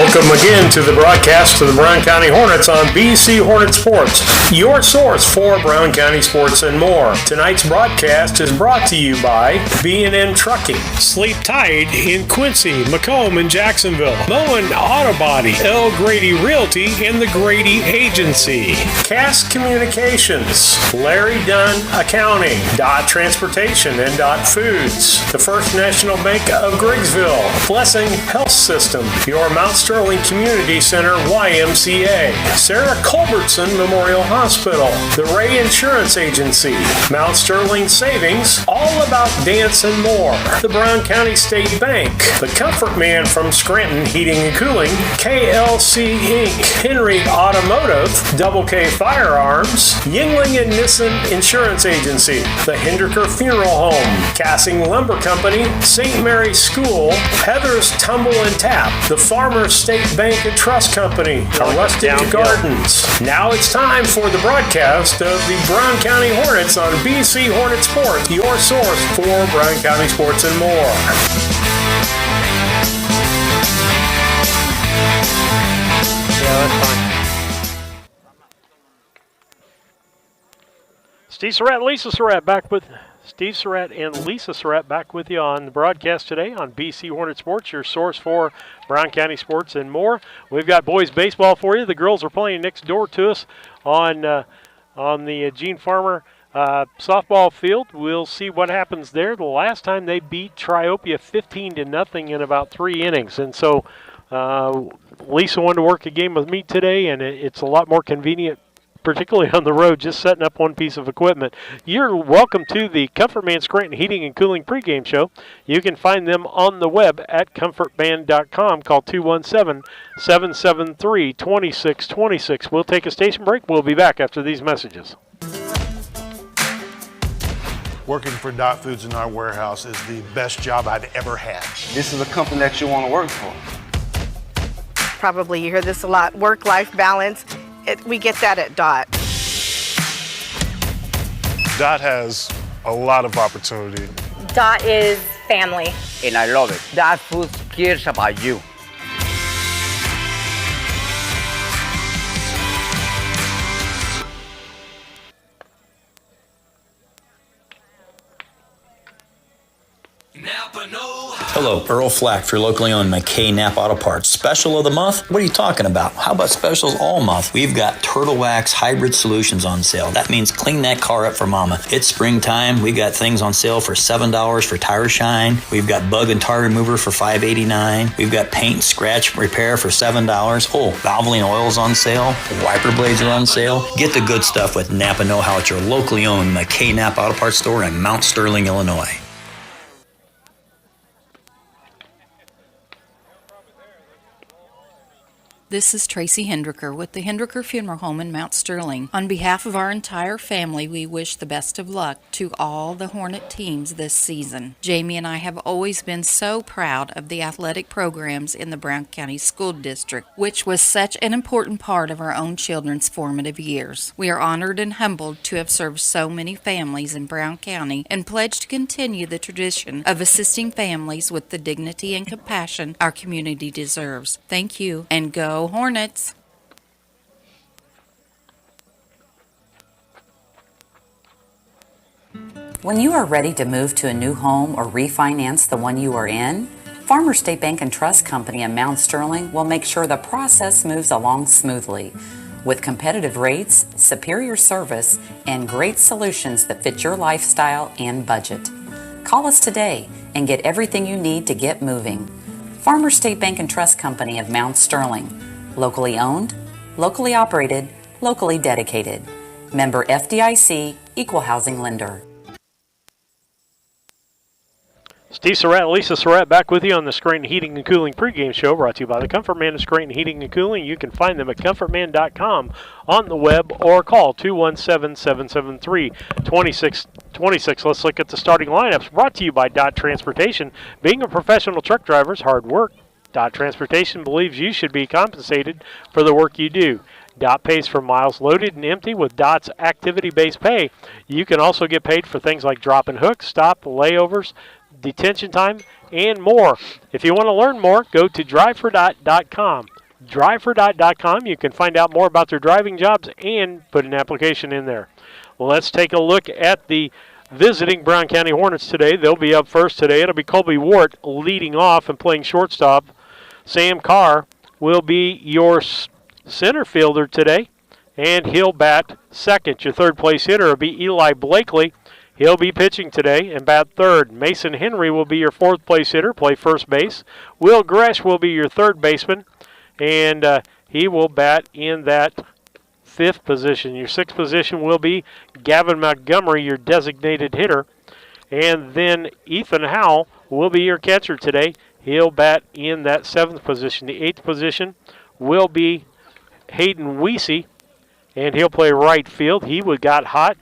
Welcome again to the broadcast of the Brown County Hornets on BC Hornet Sports, your source for Brown County sports and more. Tonight's broadcast is brought to you by B&M Trucking, Sleep Tight in Quincy, Macomb, and Jacksonville, Moen Auto Body, L. Grady Realty, and the Grady Agency, Cass Communications, Larry Dunn Accounting, Dot Transportation, and Dot Foods, the First National Bank of Griggsville, Blessing Health System, your Mount Sterling Community Center YMCA, Sarah Culbertson Memorial Hospital, the Ray Insurance Agency, Mount Sterling Savings, All About Dance and More, the Brown County State Bank, the Comfort Man from Scranton Heating and Cooling, KLC Inc., Henry Automotive, Double K Firearms, Yingling and Nissen Insurance Agency, the Hendricker Funeral Home, Cassing Lumber Company, St. Mary's School, Heather's Tumble and Tap, the Farmers State Bank and Trust Company, Rustic Gardens. Now it's time for the broadcast of the Brown County Hornets on BC Hornet Sports, your source for Brown County sports and more. Yeah, that's fine. Steve Surratt, Lisa Surratt back with Steve Surratt and Lisa Surratt back with you on the broadcast today on BC Hornet Sports, your source for Brown County sports and more. We've got boys baseball for you. The girls are playing next door to us on the Gene Farmer softball field. We'll see what happens there. The last time they beat Triopia 15-0 in about 3 innings, and so Lisa wanted to work a game with me today, and it's a lot more convenient, particularly on the road, just setting up one piece of equipment. You're welcome to the Comfort Man Scranton Heating and Cooling pregame show. You can find them on the web at comfortman.com. Call 217-773-2626. We'll take a station break. We'll be back after these messages. Working for Dot Foods in our warehouse is the best job I've ever had. This is a company that you want to work for. Probably you hear this a lot, work-life balance. We get that at Dot. Dot has a lot of opportunity. Dot is family. And I love it. Dot Foods cares about you. Hello, Earl Flack for your locally owned McKay Napa Auto Parts. Special of the month? What are you talking about? How about specials all month? We've got Turtle Wax Hybrid Solutions on sale. That means clean that car up for mama. It's springtime. We got things on sale for $7 for tire shine. We've got bug and tar remover for $5.89. We've got paint and scratch repair for $7. Oh, Valvoline oil's on sale. Wiper blades are on sale. Get the good stuff with Napa Know-How at your locally owned McKay Napa Auto Parts store in Mount Sterling, Illinois. This is Tracy Hendricker with the Hendricker Funeral Home in Mount Sterling. On behalf of our entire family, we wish the best of luck to all the Hornet teams this season. Jamie and I have always been so proud of the athletic programs in the Brown County School District, which was such an important part of our own children's formative years. We are honored and humbled to have served so many families in Brown County and pledge to continue the tradition of assisting families with the dignity and compassion our community deserves. Thank you, and go Hornets! When you are ready to move to a new home or refinance the one you are in, Farmers State Bank and Trust Company in Mount Sterling will make sure the process moves along smoothly. With competitive rates, superior service, and great solutions that fit your lifestyle and budget. Call us today and get everything you need to get moving. Farmers State Bank and Trust Company of Mount Sterling. Locally owned, locally operated, locally dedicated. Member FDIC, Equal Housing Lender. Steve Surratt and Lisa Surratt back with you on the Scranton Heating and Cooling pregame show, brought to you by the Comfort Man of Scranton Heating and Cooling. You can find them at comfortman.com on the web or call 217-773-2626. Let's look at the starting lineups, brought to you by Dot Transportation. Being a professional truck driver is hard work. Dot Transportation believes you should be compensated for the work you do. Dot pays for miles loaded and empty with Dot's activity-based pay. You can also get paid for things like drop and hook, stop, layovers, detention time, and more. If you want to learn more, go to drivefordot.com. drivefor.com. You can find out more about their driving jobs and put an application in there. Well, let's take a look at the visiting Brown County Hornets today. They'll be up first today. It'll be Colby Wart leading off and playing shortstop. Sam Carr will be your center fielder today, and he'll bat second. Your third place hitter will be Eli Blakely. He'll be pitching today and bat third. Mason Henry will be your fourth place hitter, play first base. Will Gresh will be your third baseman, and he will bat in that fifth position. Your sixth position will be Gavin Montgomery, your designated hitter. And then Ethan Howell will be your catcher today. He'll bat in that seventh position. The eighth position will be Hayden Weesey, and he'll play right field. He got hot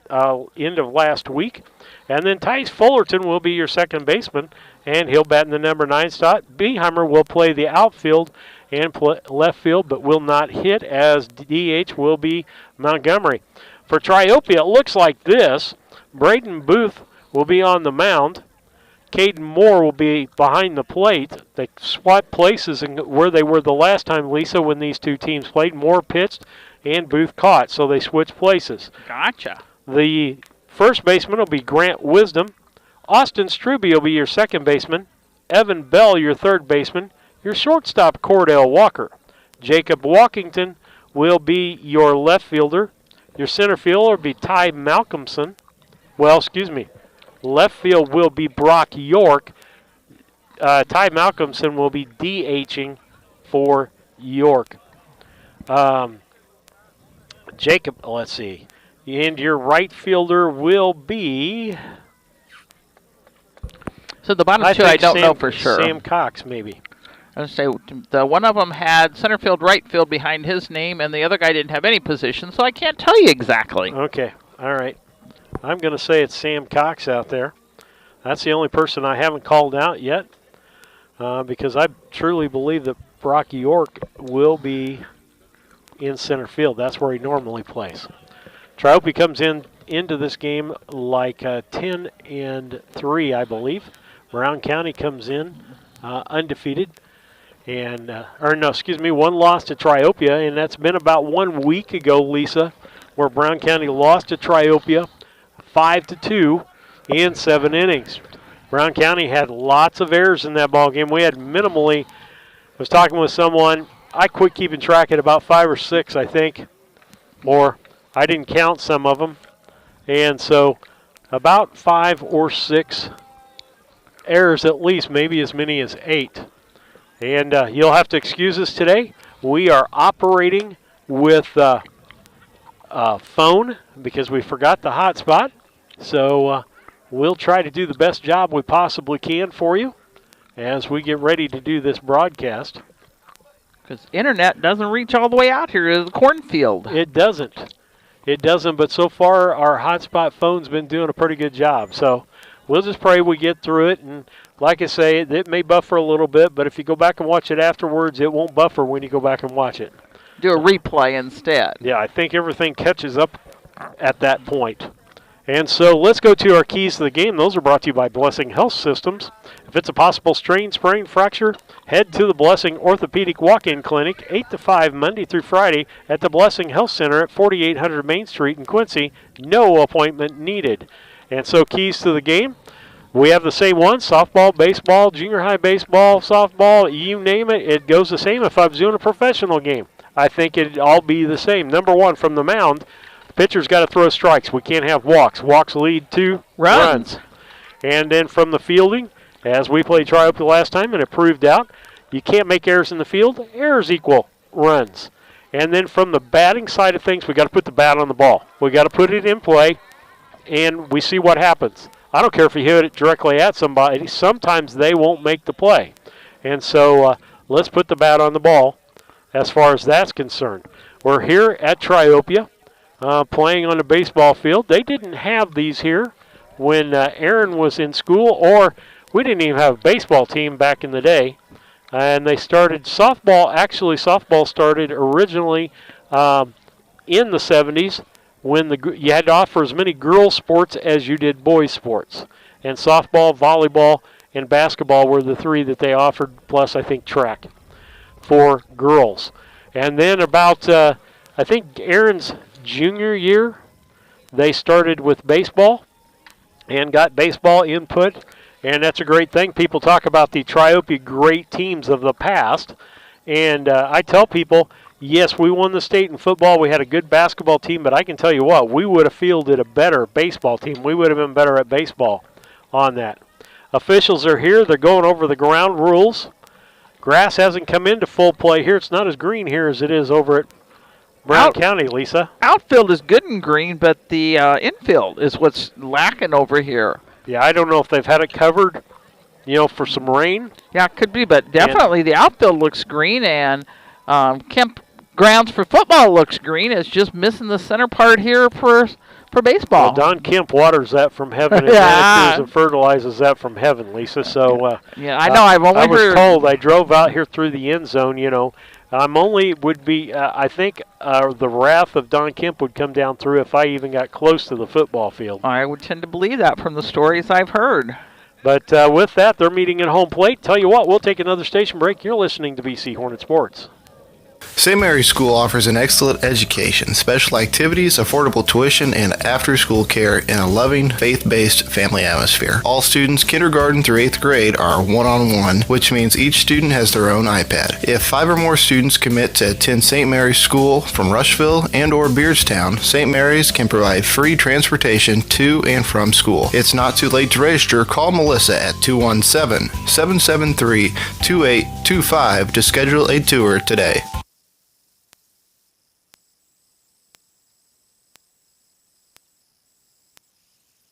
end of last week. And then Tice Fullerton will be your second baseman, and he'll bat in the number 9 spot. Beheimer will play the outfield and left field, but will not hit, as DH will be Montgomery. For Triopia, it looks like this. Braden Booth will be on the mound. Caden Moore will be behind the plate. They swapped places where they were the last time, Lisa, when these two teams played. Moore pitched and Booth caught, so they switched places. Gotcha. The first baseman will be Grant Wisdom. Austin Struby will be your second baseman. Evan Bell, your third baseman. Your shortstop, Cordell Walker. Jacob Walkington will be your left fielder. Your center fielder will be Ty Malcolmson. Left field will be Brock York. Ty Malcolmson will be DHing for York. Jacob, let's see. And your right fielder will be... So the bottom two I don't know for sure. Sam Cox, maybe. I was going to say, the one of them had center field, right field behind his name, and the other guy didn't have any position, so I can't tell you exactly. Okay, all right. I'm going to say it's Sam Cox out there. That's the only person I haven't called out yet, because I truly believe that Brock York will be in center field. That's where he normally plays. Triopia comes into this game like 10-3, I believe. Brown County comes in undefeated. And one loss to Triopia, and that's been about 1 week ago, Lisa, where Brown County lost to Triopia 5-2 in 7 innings. Brown County had lots of errors in that ball game. We had minimally. I was talking with someone. I quit keeping track at about 5 or 6, I think, or I didn't count some of them, and so about 5 or 6 errors at least, maybe as many as 8. And you'll have to excuse us today. We are operating with phone because we forgot the hotspot. So we'll try to do the best job we possibly can for you as we get ready to do this broadcast. Because internet doesn't reach all the way out here to the cornfield. It doesn't. It doesn't, but so far our hotspot phone's been doing a pretty good job. So we'll just pray we get through it. And like I say, it may buffer a little bit, but if you go back and watch it afterwards, it won't buffer when you go back and watch it. Do a replay instead. Yeah, I think everything catches up at that point. And so let's go to our keys to the game. Those are brought to you by Blessing Health Systems. If it's a possible strain, sprain, fracture, head to the Blessing Orthopedic Walk-In Clinic, 8 to 5, Monday through Friday, at the Blessing Health Center at 4800 Main Street in Quincy. No appointment needed. And so keys to the game, we have the same ones: softball, baseball, junior high baseball, softball, you name it, it goes the same. If I was doing a professional game, I think it'd all be the same. Number one, from the mound, pitcher's got to throw strikes. We can't have walks. Walks lead to runs. And then from the fielding, as we played Triopia last time and it proved out, you can't make errors in the field. Errors equal runs. And then from the batting side of things, we got to put the bat on the ball. We got to put it in play, and we see what happens. I don't care if you hit it directly at somebody. Sometimes they won't make the play. And so let's put the bat on the ball as far as that's concerned. We're here at Triopia playing on the baseball field. They didn't have these here when Aaron was in school, or we didn't even have a baseball team back in the day. And they started softball. Actually, softball started originally in the 70s when you had to offer as many girls' sports as you did boys' sports. And softball, volleyball, and basketball were the three that they offered, plus I think track for girls. And then about, I think Aaron's junior year, they started with baseball and got baseball input, and that's a great thing. People talk about the Triopia great teams of the past, and I tell people, yes, we won the state in football. We had a good basketball team, but I can tell you what, we would have fielded a better baseball team. We would have been better at baseball on that. Officials are here. They're going over the ground rules. Grass hasn't come into full play here. It's not as green here as it is over at Brown County, Lisa. Outfield is good and green, but the infield is what's lacking over here. Yeah, I don't know if they've had it covered, for some rain. Yeah, it could be, but definitely the outfield looks green, and Kemp Grounds for football looks green. It's just missing the center part here for baseball. Well, Don Kemp waters that from heaven and manicures and fertilizes that from heaven, Lisa. So yeah, I know. I was told. I drove out here through the end zone. I'm only would be. I think the wrath of Don Kemp would come down through if I even got close to the football field. I would tend to believe that from the stories I've heard. But with that, they're meeting at home plate. Tell you what, we'll take another station break. You're listening to BC Hornet Sports. St. Mary's School offers an excellent education, special activities, affordable tuition, and after-school care in a loving, faith-based family atmosphere. All students, kindergarten through 8th grade, are one-on-one, which means each student has their own iPad. If 5 or more students commit to attend St. Mary's School from Rushville and or Beardstown, St. Mary's can provide free transportation to and from school. It's not too late to register. Call Melissa at 217-773-2825 to schedule a tour today.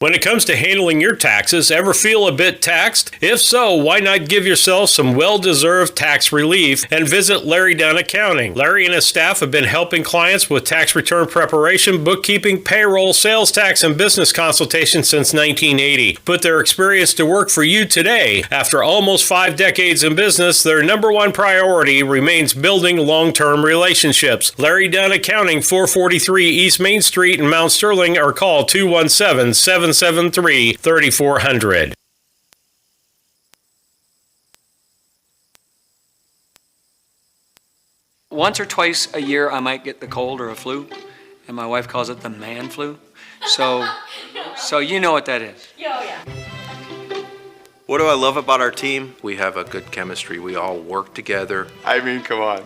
When it comes to handling your taxes, ever feel a bit taxed? If so, why not give yourself some well-deserved tax relief and visit Larry Dunn Accounting. Larry and his staff have been helping clients with tax return preparation, bookkeeping, payroll, sales tax, and business consultation since 1980. Put their experience to work for you today. After almost 5 decades in business, their number one priority remains building long-term relationships. Larry Dunn Accounting, 443 East Main Street in Mount Sterling, or call 217-773-3400. Once or twice a year, I might get the cold or a flu, and my wife calls it the man flu. So you know what that is. Yeah. What do I love about our team? We have a good chemistry. We all work together. I mean, come on.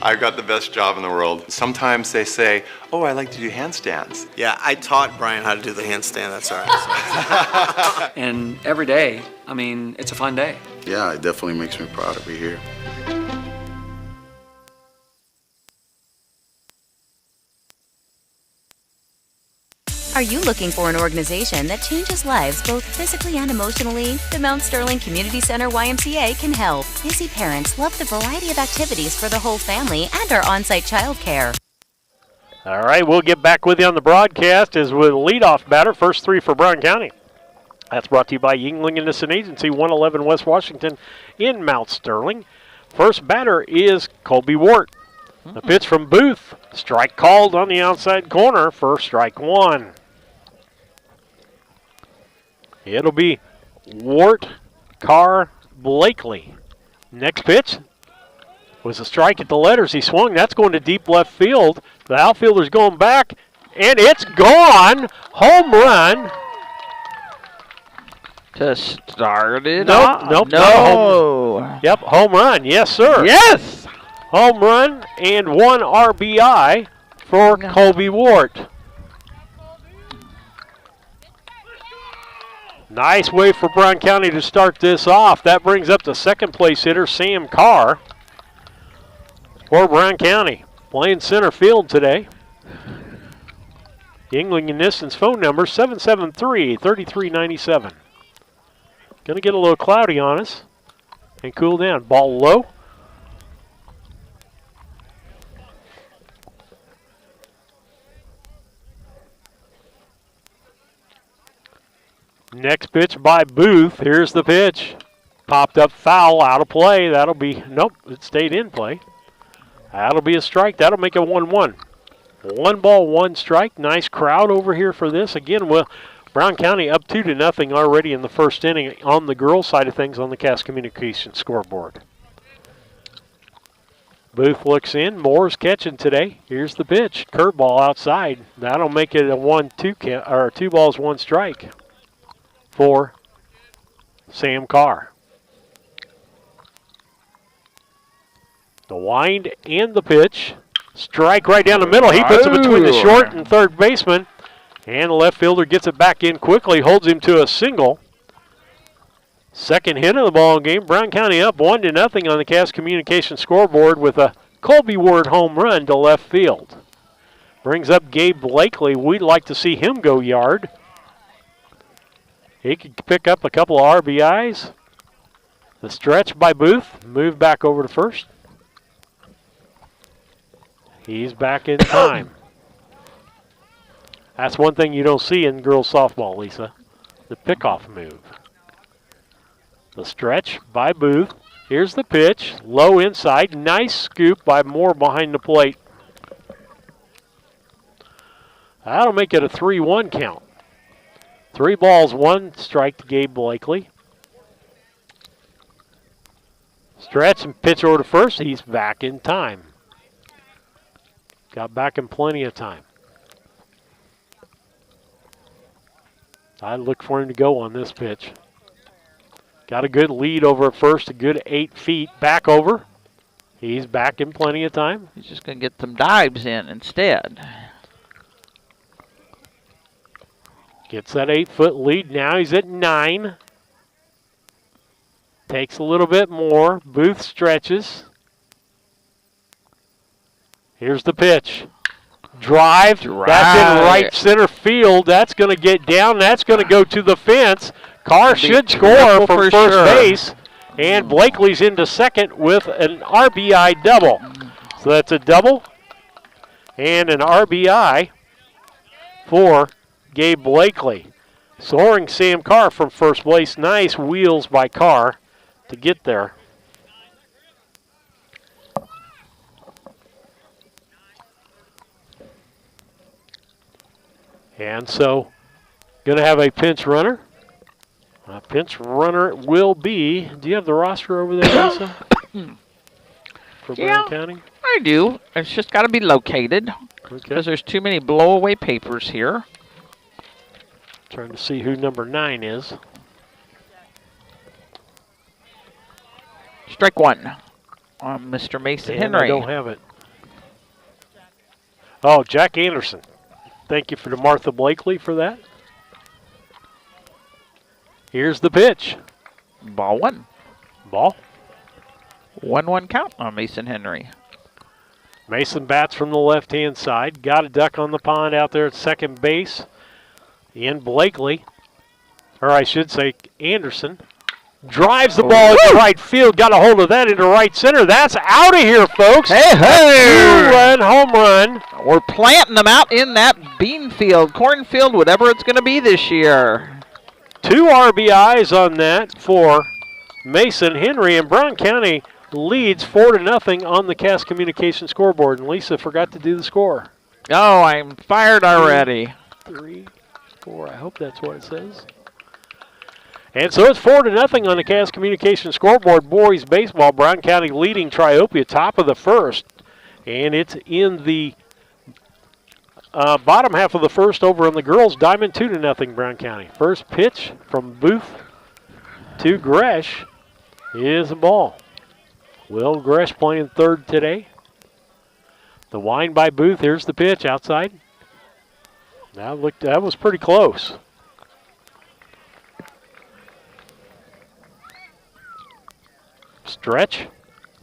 I've got the best job in the world. Sometimes they say, oh, I like to do handstands. Yeah, I taught Brian how to do the handstand. That's all right. And every day, it's a fun day. Yeah, it definitely makes me proud to be here. Are you looking for an organization that changes lives both physically and emotionally? The Mount Sterling Community Center YMCA can help. Busy parents love the variety of activities for the whole family and our on-site childcare. All right, we'll get back with you on the broadcast as with leadoff batter, first 3 for Brown County. That's brought to you by Yingling Innocent Agency, 111 West Washington in Mount Sterling. First batter is Colby Wart. The pitch from Booth. Strike called on the outside corner for strike 1. It'll be Wart, Carr, Blakely. Next pitch was a strike at the letters. He swung. That's going to deep left field. The outfielder's going back, and it's gone. Home run. To start it Nope. No. Yep, home run. Yes, sir. Yes. Home run and 1 RBI for Colby Wart. Nice way for Brown County to start this off. That brings up the second place hitter, Sam Carr, for Brown County. Playing center field today. Yingling and Nissen's phone number, 773-3397. Going to get a little cloudy on us and cool down. Ball low. Next pitch by Booth. Here's the pitch. Popped up foul, out of play. That'll be, nope, it stayed in play. That'll be a strike. That'll make it 1-1. 1 ball, 1 strike. Nice crowd over here for this. Again, Brown County up 2-0 already in the first inning on the girls' side of things on the Cass Communications scoreboard. Booth looks in. Moore's catching today. Here's the pitch. Curveball outside. That'll make it a 1-2 count, or 2 balls, 1 strike for Sam Carr. The wind and the pitch. Strike right down the middle. He puts it between the short and third baseman. And the left fielder gets it back in quickly, holds him to a single. Second hit of the ball game. Brown County up 1-0 on the Cass Communication scoreboard with a Colby Ward home run to left field. Brings up Gabe Blakely. We'd like to see him go yard. He could pick up a couple of RBIs. The stretch by Booth. Move back over to first. He's back in time. That's one thing you don't see in girls softball, Lisa. The pickoff move. The stretch by Booth. Here's the pitch. Low inside. Nice scoop by Moore behind the plate. That'll make it a 3-1 count. 3 balls, 1 strike to Gabe Blakely. Stretch and pitch over to first. He's back in time. Got back in plenty of time. I'd look for him to go on this pitch. Got a good lead over at first, a good 8 feet. Back over. He's back in plenty of time. He's just going to get some dives in instead. Gets that 8-foot lead. Now he's at 9. Takes a little bit more. Booth stretches. Here's the pitch. Drive. That's in right center field. That's going to get down. That's going to go to the fence. Carr should score from first base. And Blakely's into second with an RBI double. So that's a double and an RBI for Gabe Blakely. Soaring Sam Carr from first base. Nice wheels by Carr to get there. And so, going to have a pinch runner. A pinch runner will be, do you have the roster over there, Lisa? For Brown County? I do. It's just got to be located. Okay. Because there's too many blowaway papers here. Trying to see who number 9 is. Strike 1 on Mr. Mason Henry. I don't have it. Oh, Jack Anderson. Thank you for the Martha Blakely for that. Here's the pitch. Ball 1. Ball. 1-1 count on Mason Henry. Mason bats from the left-hand side. Got a duck on the pond out there at second base. And Blakely, or I should say Anderson, drives the ball into right field. Got a hold of that into right center. That's out of here, folks. Hey, hey! 2-run home run. We're planting them out in that bean field, cornfield, whatever it's going to be this year. 2 RBIs on that for Mason Henry, and Brown County leads 4-0 on the Cass Communication scoreboard. And Lisa forgot to do the score. Oh, I'm fired already. 3, 4. I hope that's what it says. And so it's 4-0 on the Cass Communication scoreboard. Boys baseball, Brown County leading Triopia, top of the first. And it's in the bottom half of the first over on the girls' diamond, 2-0 Brown County. First pitch from Booth to Gresh is a ball. Will Gresh playing third today. The wind by Booth. Here's the pitch outside. That was pretty close. Stretch.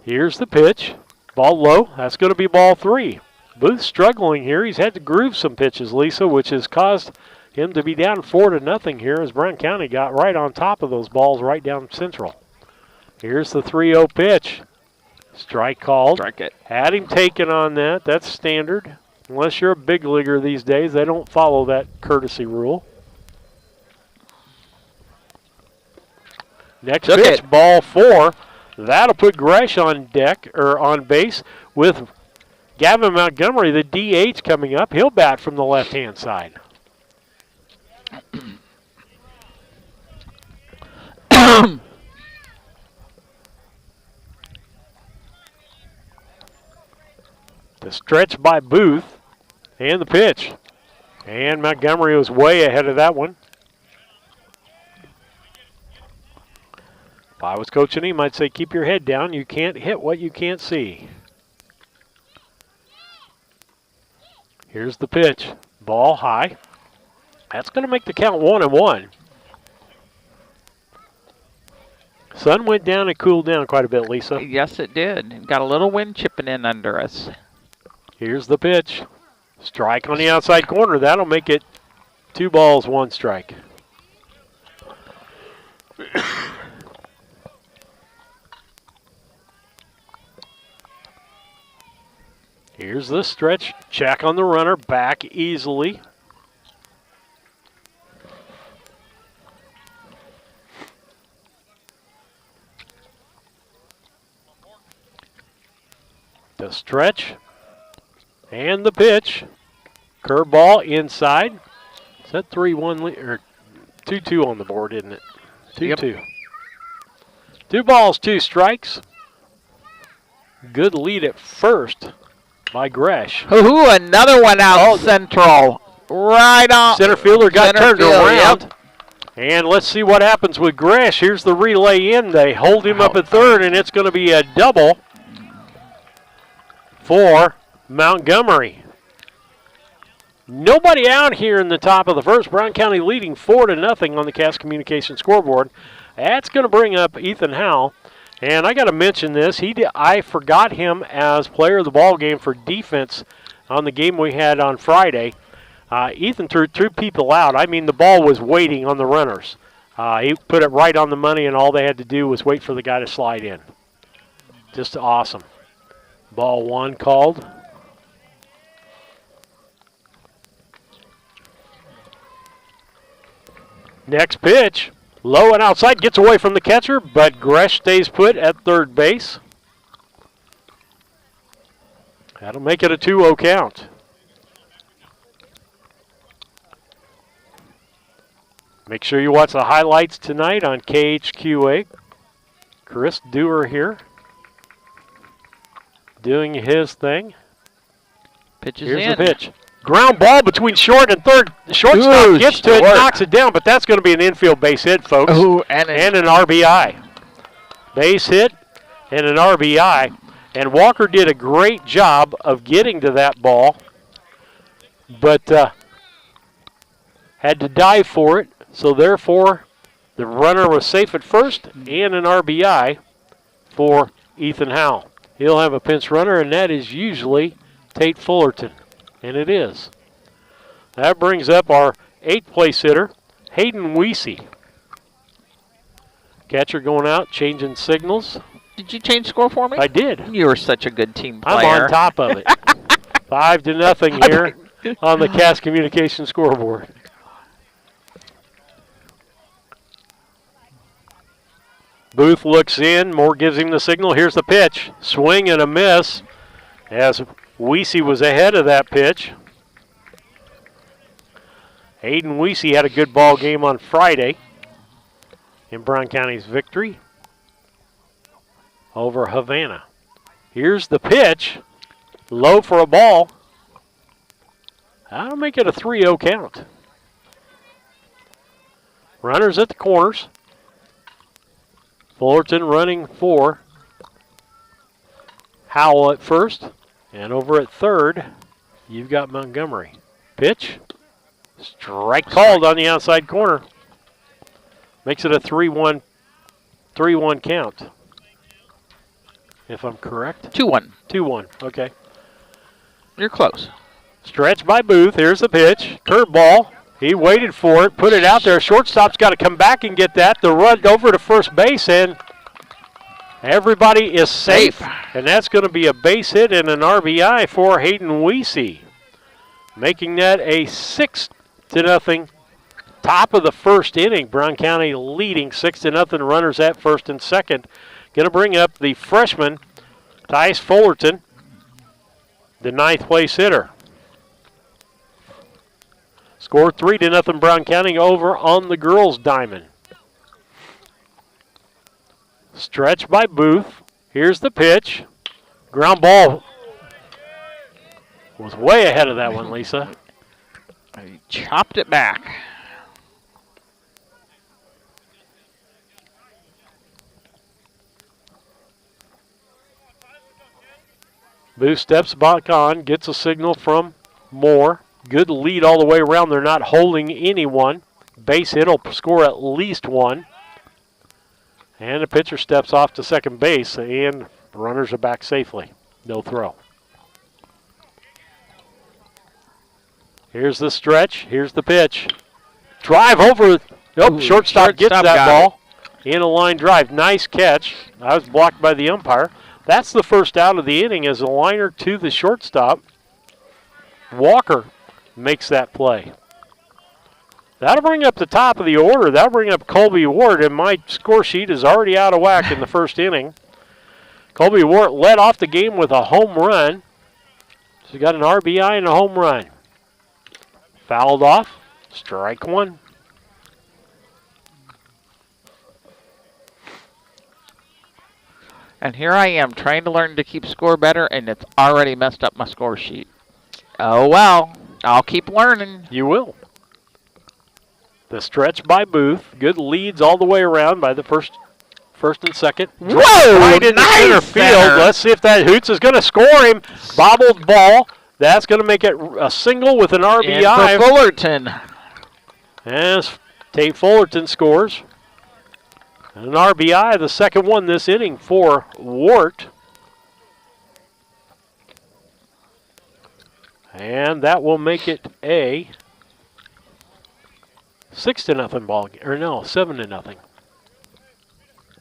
Here's the pitch. Ball low. That's going to be ball 3. Booth struggling here. He's had to groove some pitches, Lisa, which has caused him to be down 4-0 here as Brown County got right on top of those balls right down central. Here's the 3-0 pitch. Strike called. Strike it. Had him taken on that. That's standard. Unless you're a big leaguer these days, they don't follow that courtesy rule. Next pitch, ball 4. That'll put Gresh on deck, or on base, with Gavin Montgomery, the DH, coming up. He'll bat from the left-hand side. The stretch by Booth and the pitch. And Montgomery was way ahead of that one. If I was coaching him, I'd say keep your head down. You can't hit what you can't see. Here's the pitch. Ball high. That's going to make the count 1-1. Sun went down and cooled down quite a bit, Lisa. Yes, it did. Got a little wind chipping in under us. Here's the pitch. Strike on the outside corner. That'll make it 2 balls, 1 strike. Here's the stretch. Check on the runner. Back easily. The stretch. And the pitch. Curveball inside. Is that 3-1 or 2-2 on the board, isn't it? 2-2. Yep. 2 balls, 2 strikes. Good lead at first by Gresh. Ooh, another one out central. Right on. Center fielder got turned around. Yep. And let's see what happens with Gresh. Here's the relay in. They hold him up at third, and it's going to be a double for Montgomery. Nobody out here in the top of the first. Brown County leading 4-0 on the Cass Communication scoreboard. That's going to bring up Ethan Howell. And I got to mention this. I forgot him as player of the ball game for defense on the game we had on Friday. Ethan threw people out. I mean, the ball was waiting on the runners. He put it right on the money, and all they had to do was wait for the guy to slide in. Just awesome. Ball 1 called. Next pitch, low and outside, gets away from the catcher, but Gresh stays put at third base. That'll make it a 2-0 count. Make sure you watch the highlights tonight on KHQA. Chris Dewar here, doing his thing. Pitch is Here's in. the pitch. Ground ball between short and third. Shortstop gets to it, knocks it down, but that's going to be an infield base hit, folks. Ooh, and an RBI. Base hit and an RBI. And Walker did a great job of getting to that ball, but had to dive for it. So therefore, the runner was safe at first and an RBI for Ethan Howell. He'll have a pinch runner, and that is usually Tate Fullerton. And it is. That brings up our 8th place hitter, Hayden Weesey. Catcher going out, changing signals. Did you change score for me? I did. You were such a good team player. I'm on top of it. 5-0 here on the Cass Communication scoreboard. Booth looks in. Moore gives him the signal. Here's the pitch. Swing and a miss as Weesey was ahead of that pitch. Hayden Weesey had a good ball game on Friday in Brown County's victory over Havana. Here's the pitch. Low for a ball. That'll make it a 3-0 count. Runners at the corners. Fullerton running for Howell at first. And over at third, you've got Montgomery. Pitch. Strike called on the outside corner. Makes it a 3-1 count. If I'm correct. 2-1. 2-1, okay. You're close. Stretch by Booth. Here's the pitch. Curveball. He waited for it, put it out there. Shortstop's got to come back and get that. The run over to first base, and everybody is safe. And that's going to be a base hit and an RBI for Hayden Weesey, making that a 6-0 top of the first inning. Brown County leading 6-0, runners at first and second. Going to bring up the freshman, Tice Fullerton, the 9th place hitter. Score 3-0 Brown County over on the girls' diamond. Stretch by Booth. Here's the pitch. Ground ball Was way ahead of that one, Lisa. He chopped it back. Booth steps back on, gets a signal from Moore. Good lead all the way around. They're not holding anyone. Base hit will score at least one. And the pitcher steps off to second base, and runners are back safely. No throw. Here's the stretch. Here's the pitch. Drive over. Nope, Ooh, shortstop gets shortstop that got ball. In a line drive. Nice catch. I was blocked by the umpire. That's the first out of the inning as a liner to the shortstop. Walker makes that play. That'll bring up the top of the order. That'll bring up Colby Ward, and my score sheet is already out of whack in the first inning. Colby Ward led off the game with a home run. So he got an RBI and a home run. Fouled off. Strike one. And here I am trying to learn to keep score better, and it's already messed up my score sheet. Oh, well. I'll keep learning. You will. The stretch by Booth. Good leads all the way around by the first and second. Whoa! Right into center field. Let's see if that Hoots is going to score him. Bobbled ball. That's going to make it a single with an RBI. And for Fullerton. As Tate Fullerton scores. An RBI, the second one this inning for Wart. And that will make it a 6-0 ball game. Or no, 7-0.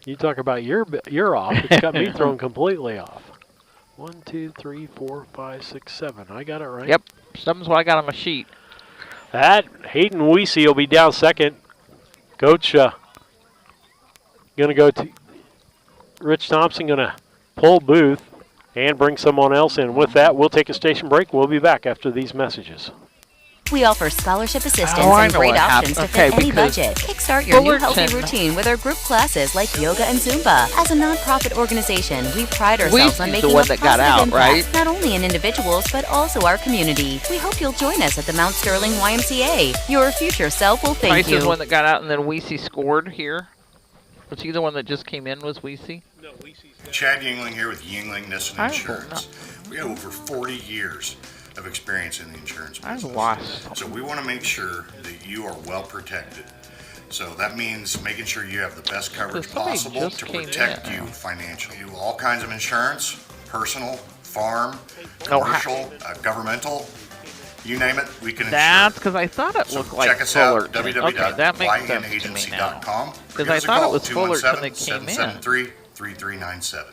You talk about you're off. It's got me thrown completely off. 1, 2, 3, 4, 5, 6, 7. I got it right. Yep, 7's what I got on my sheet. That Hayden Weesey will be down second. Coach going to go to Rich Thompson, going to pull Booth and bring someone else in. With that, we'll take a station break. We'll be back after these messages. We offer scholarship assistance I and know great what options to happened. fit any because budget. Kickstart your new healthy Fullerton- routine with our group classes like yoga and Zumba. As a nonprofit organization, we pride ourselves on Weezy's making the one a that got positive out, impact, not only in individuals but also our community. We hope you'll join us at the Mount Sterling YMCA. Your future self will thank Price you. is the one that got out, and then Weesey scored here. Was he the one that just came in, was Weesey? No, Weesey's Chad Yingling here with Yingling Nissen Insurance. We have over 40 years of experience in the insurance business. lost. So we want to make sure that you are well protected. So that means making sure you have the best coverage somebody possible just to came protect in. you financially. We do all kinds of insurance, personal, farm, No, commercial, governmental, you name it, we can insure. That's because I thought it So looked like check us out, Fullerton. Okay, that makes sense to me now. www.ynagency.com. Because I thought it was Fullerton that came in. 217-773-3397.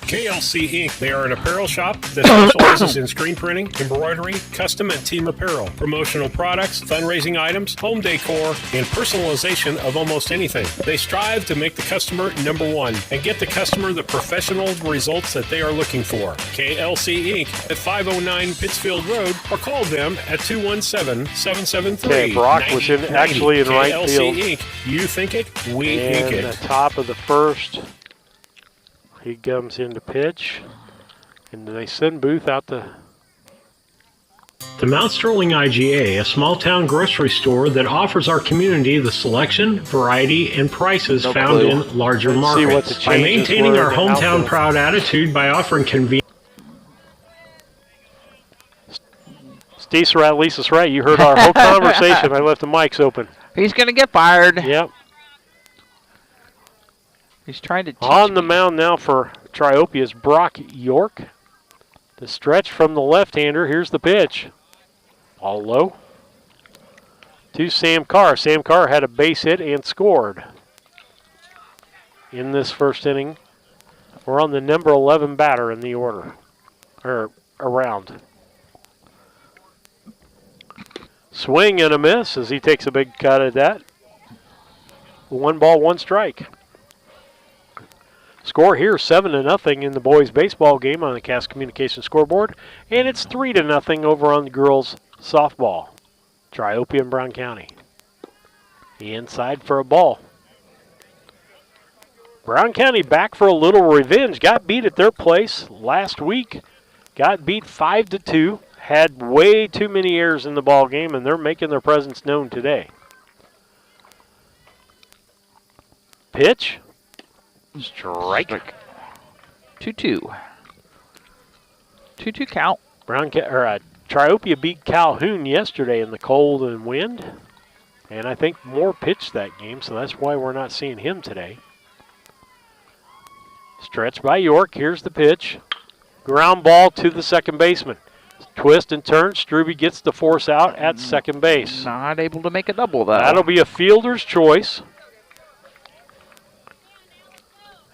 KLC Inc. They are an apparel shop that specializes in screen printing, embroidery, custom and team apparel, promotional products, fundraising items, home decor, and personalization of almost anything. They strive to make the customer number one and get the customer the professional results that they are looking for. KLC Inc. at 509 Pittsfield Road or call them at 217-773-9890. Okay, Brock was actually in right field. KLC Inc. You think it, we And ink the it. top of the first, he comes in to pitch, and they send Booth out to. The Mount Sterling IGA, a small-town grocery store that offers our community the selection, variety, and prices found clue. in larger Let's see what markets. the By changes maintaining were our in the hometown outfield. proud attitude by offering convenience. Steve Surratt, Lisa Surratt, you heard our whole conversation. I left the mics open. He's going to get fired. Yep. He's trying to teach On the mound now for Triopia is Brock York. The stretch from the left-hander. Here's the pitch. All low. To Sam Carr. Sam Carr had a base hit and scored in this first inning. We're on the number 11 batter in the order, or around. Swing and a miss as he takes a big cut at that. 1 ball, 1 strike. Score here 7-0 in the boys' baseball game on the Cast Communications scoreboard, and it's 3-0 over on the girls' softball. Triopia and Brown County. Inside for a ball. Brown County back for a little revenge. Got beat at their place last week. Got beat 5-2. Had way too many errors in the ball game, and they're making their presence known today. Pitch. Strike. 2-2. 2-2 count. Triopia beat Calhoun yesterday in the cold and wind. And I think Moore pitched that game, so that's why we're not seeing him today. Stretch by York. Here's the pitch. Ground ball to the second baseman. Twist and turn. Struby gets the force out at second base. Not able to make a double, though. That'll be a fielder's choice.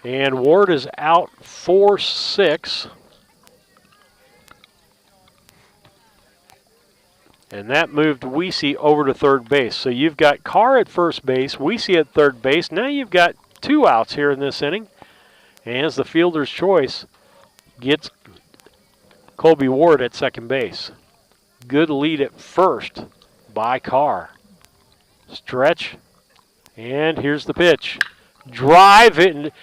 And Ward is out 4-6. And that moved Weesey over to third base. So you've got Carr at first base, Weesey at third base. Now you've got 2 outs here in this inning. And as the fielder's choice gets Colby Ward at second base. Good lead at first by Carr. Stretch. And here's the pitch. Drive it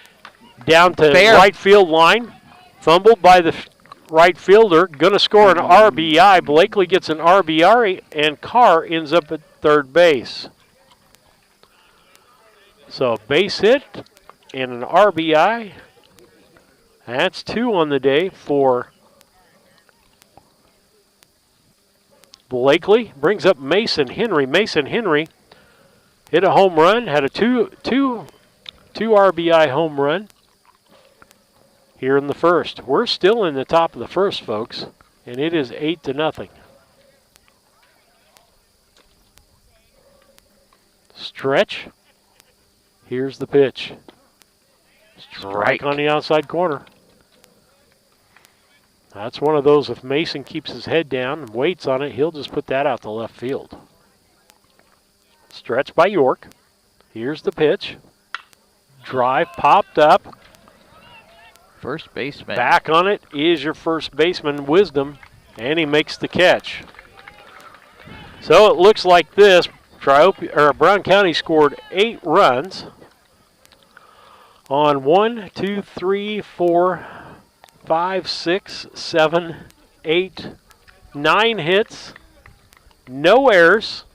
down to right field line. Fumbled by the right fielder. Going to score an RBI. Blakely gets an RBI, and Carr ends up at third base. So a base hit and an RBI. That's 2 on the day for Blakely. Brings up Mason Henry. Mason Henry hit a home run, had a two RBI home run here in the first. We're still in the top of the first, folks, and it is 8-0. Stretch. Here's the pitch. Strike on the outside corner. That's one of those, if Mason keeps his head down and waits on it, he'll just put that out to left field. Stretch by York. Here's the pitch. Drive popped up. First baseman. Back on it is your first baseman, Wisdom, and he makes the catch. So it looks like this. Brown County scored 8 runs on 1, 2, 3, 4, 5, 6, 7, 8, 9 hits, no errors,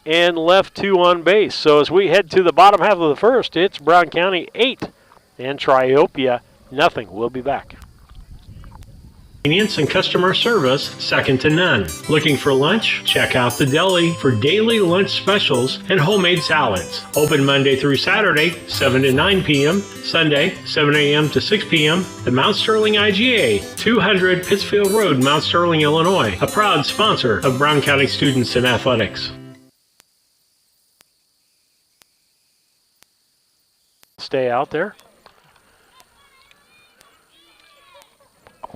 and left 2 on base. So as we head to the bottom half of the first, it's Brown County 8 and Triopia nothing. We'll be back. Convenience and customer service second to none. Looking for lunch? Check out the deli for daily lunch specials and homemade salads. Open Monday through Saturday, 7 to 9 p.m., Sunday, 7 a.m. to 6 p.m. The Mount Sterling IGA, 200 Pittsfield Road, Mount Sterling, Illinois, a proud sponsor of Brown County students in athletics. Stay out there.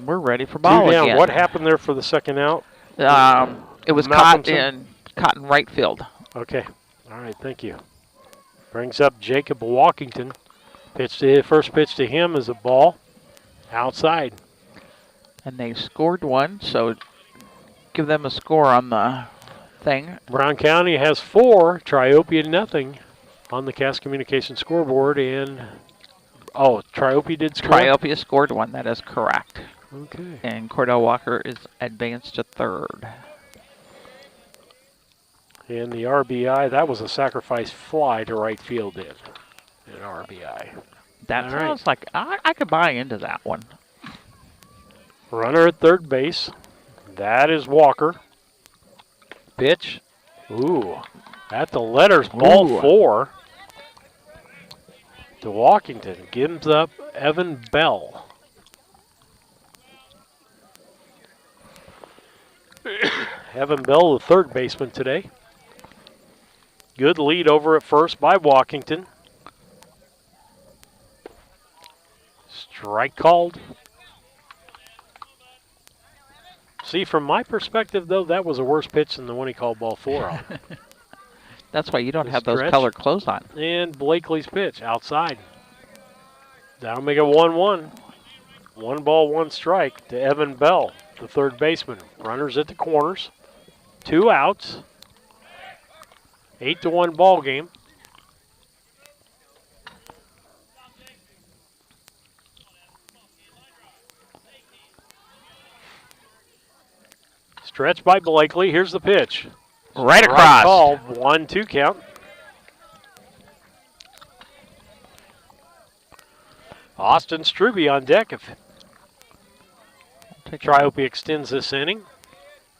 We're ready for ball 2 down. again. What happened there for the second out? It was caught in right field. Okay. All right, thank you. Brings up Jacob Walkington. First pitch to him is a ball outside. And they scored 1, so give them a score on the thing. Brown County has 4, Triopia nothing on the Cass Communication scoreboard. And, Triopia did score? Triopia scored 1, that is correct. Okay. And Cordell Walker is advanced to third. And the RBI, that was a sacrifice fly to right field in. An RBI. That sounds like I could buy into that one. Runner at third base. That is Walker. Pitch. Ooh. At the letters, ball 4. To Walkington. Gives up Evan Bell. Evan Bell, the third baseman today. Good lead over at first by Walkington. Strike called. See, from my perspective, though, that was a worse pitch than the one he called ball 4 on. That's why you don't have those color clothes on. And Blakely's pitch outside. That'll make it 1-1. 1 ball, 1 strike to Evan Bell, the third baseman. Runners at the corners. 2 outs. 8-1 ball game. Stretch by Blakely. Here's the pitch. Right across. Call, 1-2 count. Austin Struby on deck if Triopia extends this inning.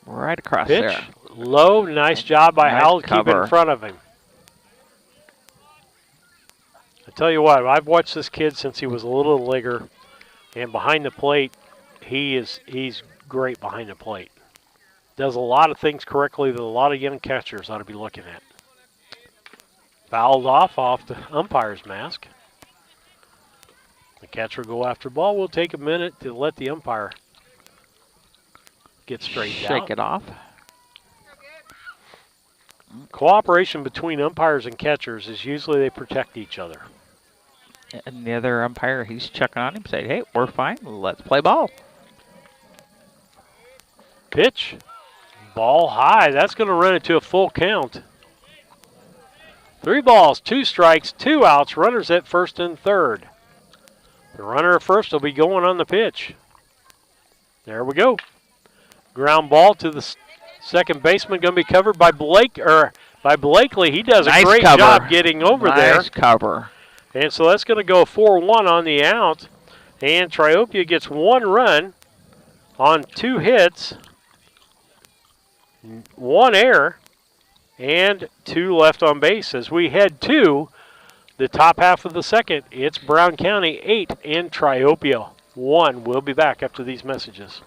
Right across Pitch, there. low, nice job by Nice Howell to keep it cover. in front of him. I tell you what, I've watched this kid since he was a little ligger, and behind the plate, he's great behind the plate. Does a lot of things correctly that a lot of young catchers ought to be looking at. Fouled off the umpire's mask. The catcher will go after ball. We'll take a minute to let the umpire get straightened out. Shake it off. Cooperation between umpires and catchers is usually they protect each other. And the other umpire, he's checking on him, saying, hey, we're fine. Let's play ball. Pitch. Ball high. That's going to run it to a full count. 3 balls, 2 strikes, 2 outs. Runners at first and third. The runner at first will be going on the pitch. There we go. Ground ball to the second baseman, going to be covered by Blakely. He does a great job getting over there. Nice cover. And so that's going to go 4-1 on the out. And Triopia gets 1 run on 2 hits, 1 error, and 2 left on base. As we head to the top half of the second, it's Brown County 8 and Triopia 1. We'll be back after these messages.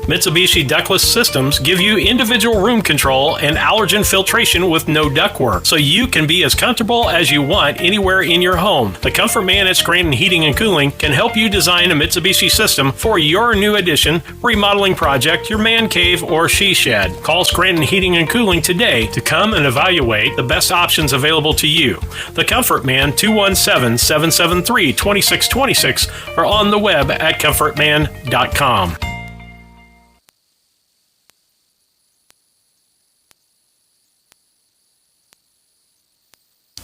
Mitsubishi ductless systems give you individual room control and allergen filtration with no ductwork, so you can be as comfortable as you want anywhere in your home. The Comfort Man at Scranton Heating and Cooling can help you design a Mitsubishi system for your new addition, remodeling project, your man cave, or she shed. Call Scranton Heating and Cooling today to come and evaluate the best options available to you. The Comfort Man, 217-773-2626, or on the web at comfortman.com.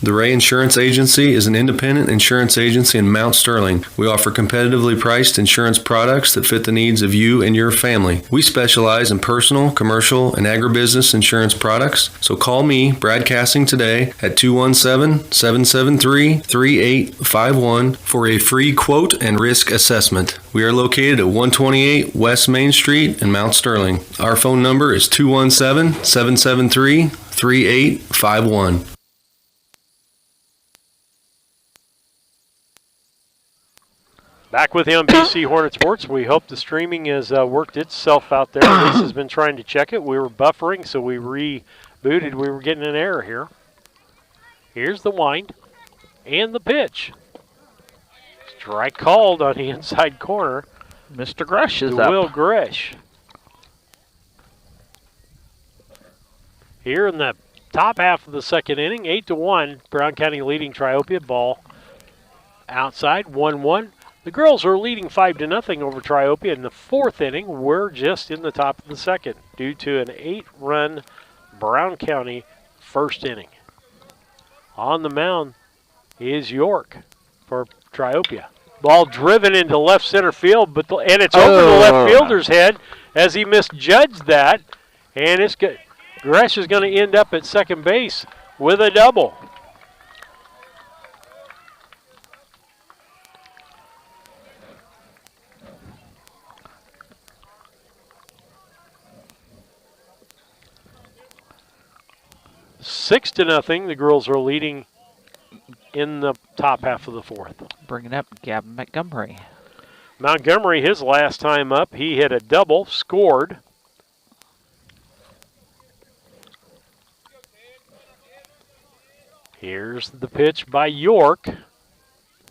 The Ray Insurance Agency is an independent insurance agency in Mount Sterling. We offer competitively priced insurance products that fit the needs of you and your family. We specialize in personal, commercial, and agribusiness insurance products. So call me, Brad Cassing, today at 217-773-3851 for a free quote and risk assessment. We are located at 128 West Main Street in Mount Sterling. Our phone number is 217-773-3851. Back with you on BC Hornet Sports. We hope the streaming has worked itself out there. Lisa's been trying to check it. We were buffering, so we rebooted. We were getting an error here. Here's the wind and the pitch. Strike called on the inside corner. Mr. Gresh is up. Will Gresh. Here in the top half of the second inning, 8-1. Brown County leading Triopia. Ball outside, 1-1. The girls are leading 5-0 over Triopia in the fourth inning. We're just in the top of the second due to an 8-run Brown County first inning. On the mound is York for Triopia. Ball driven into left center field, and it's over the left fielder's head as he misjudged that, and it's good. Gresh is going to end up at second base with a double. Six to nothing. The girls are leading in the top half of the fourth. Bringing up Gavin Montgomery. Montgomery, his last time up, he hit a double, scored. Here's the pitch by York.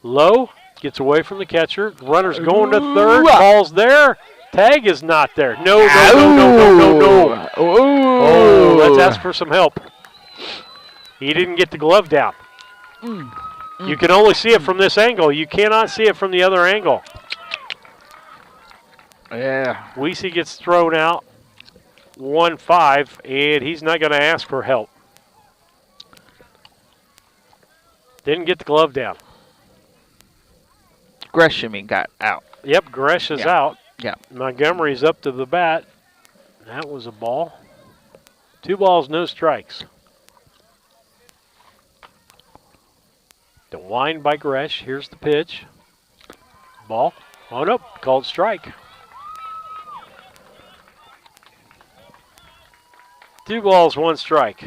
Low, gets away from the catcher. Runner's going to third. Ball's there. Tag is not there. No. Oh, let's ask for some help. He didn't get the glove down. You can only see it from this angle. You cannot see it from the other angle. Yeah. Weesey gets thrown out 1-5, and he's not going to ask for help. Didn't get the glove down. Gresh, got out. Yep, Gresh is out. Yeah. Montgomery's up to the bat. That was a ball. 2 balls, no strikes. The wind by Gresh. Here's the pitch. Ball. Oh, no. Called strike. 2 balls, 1 strike.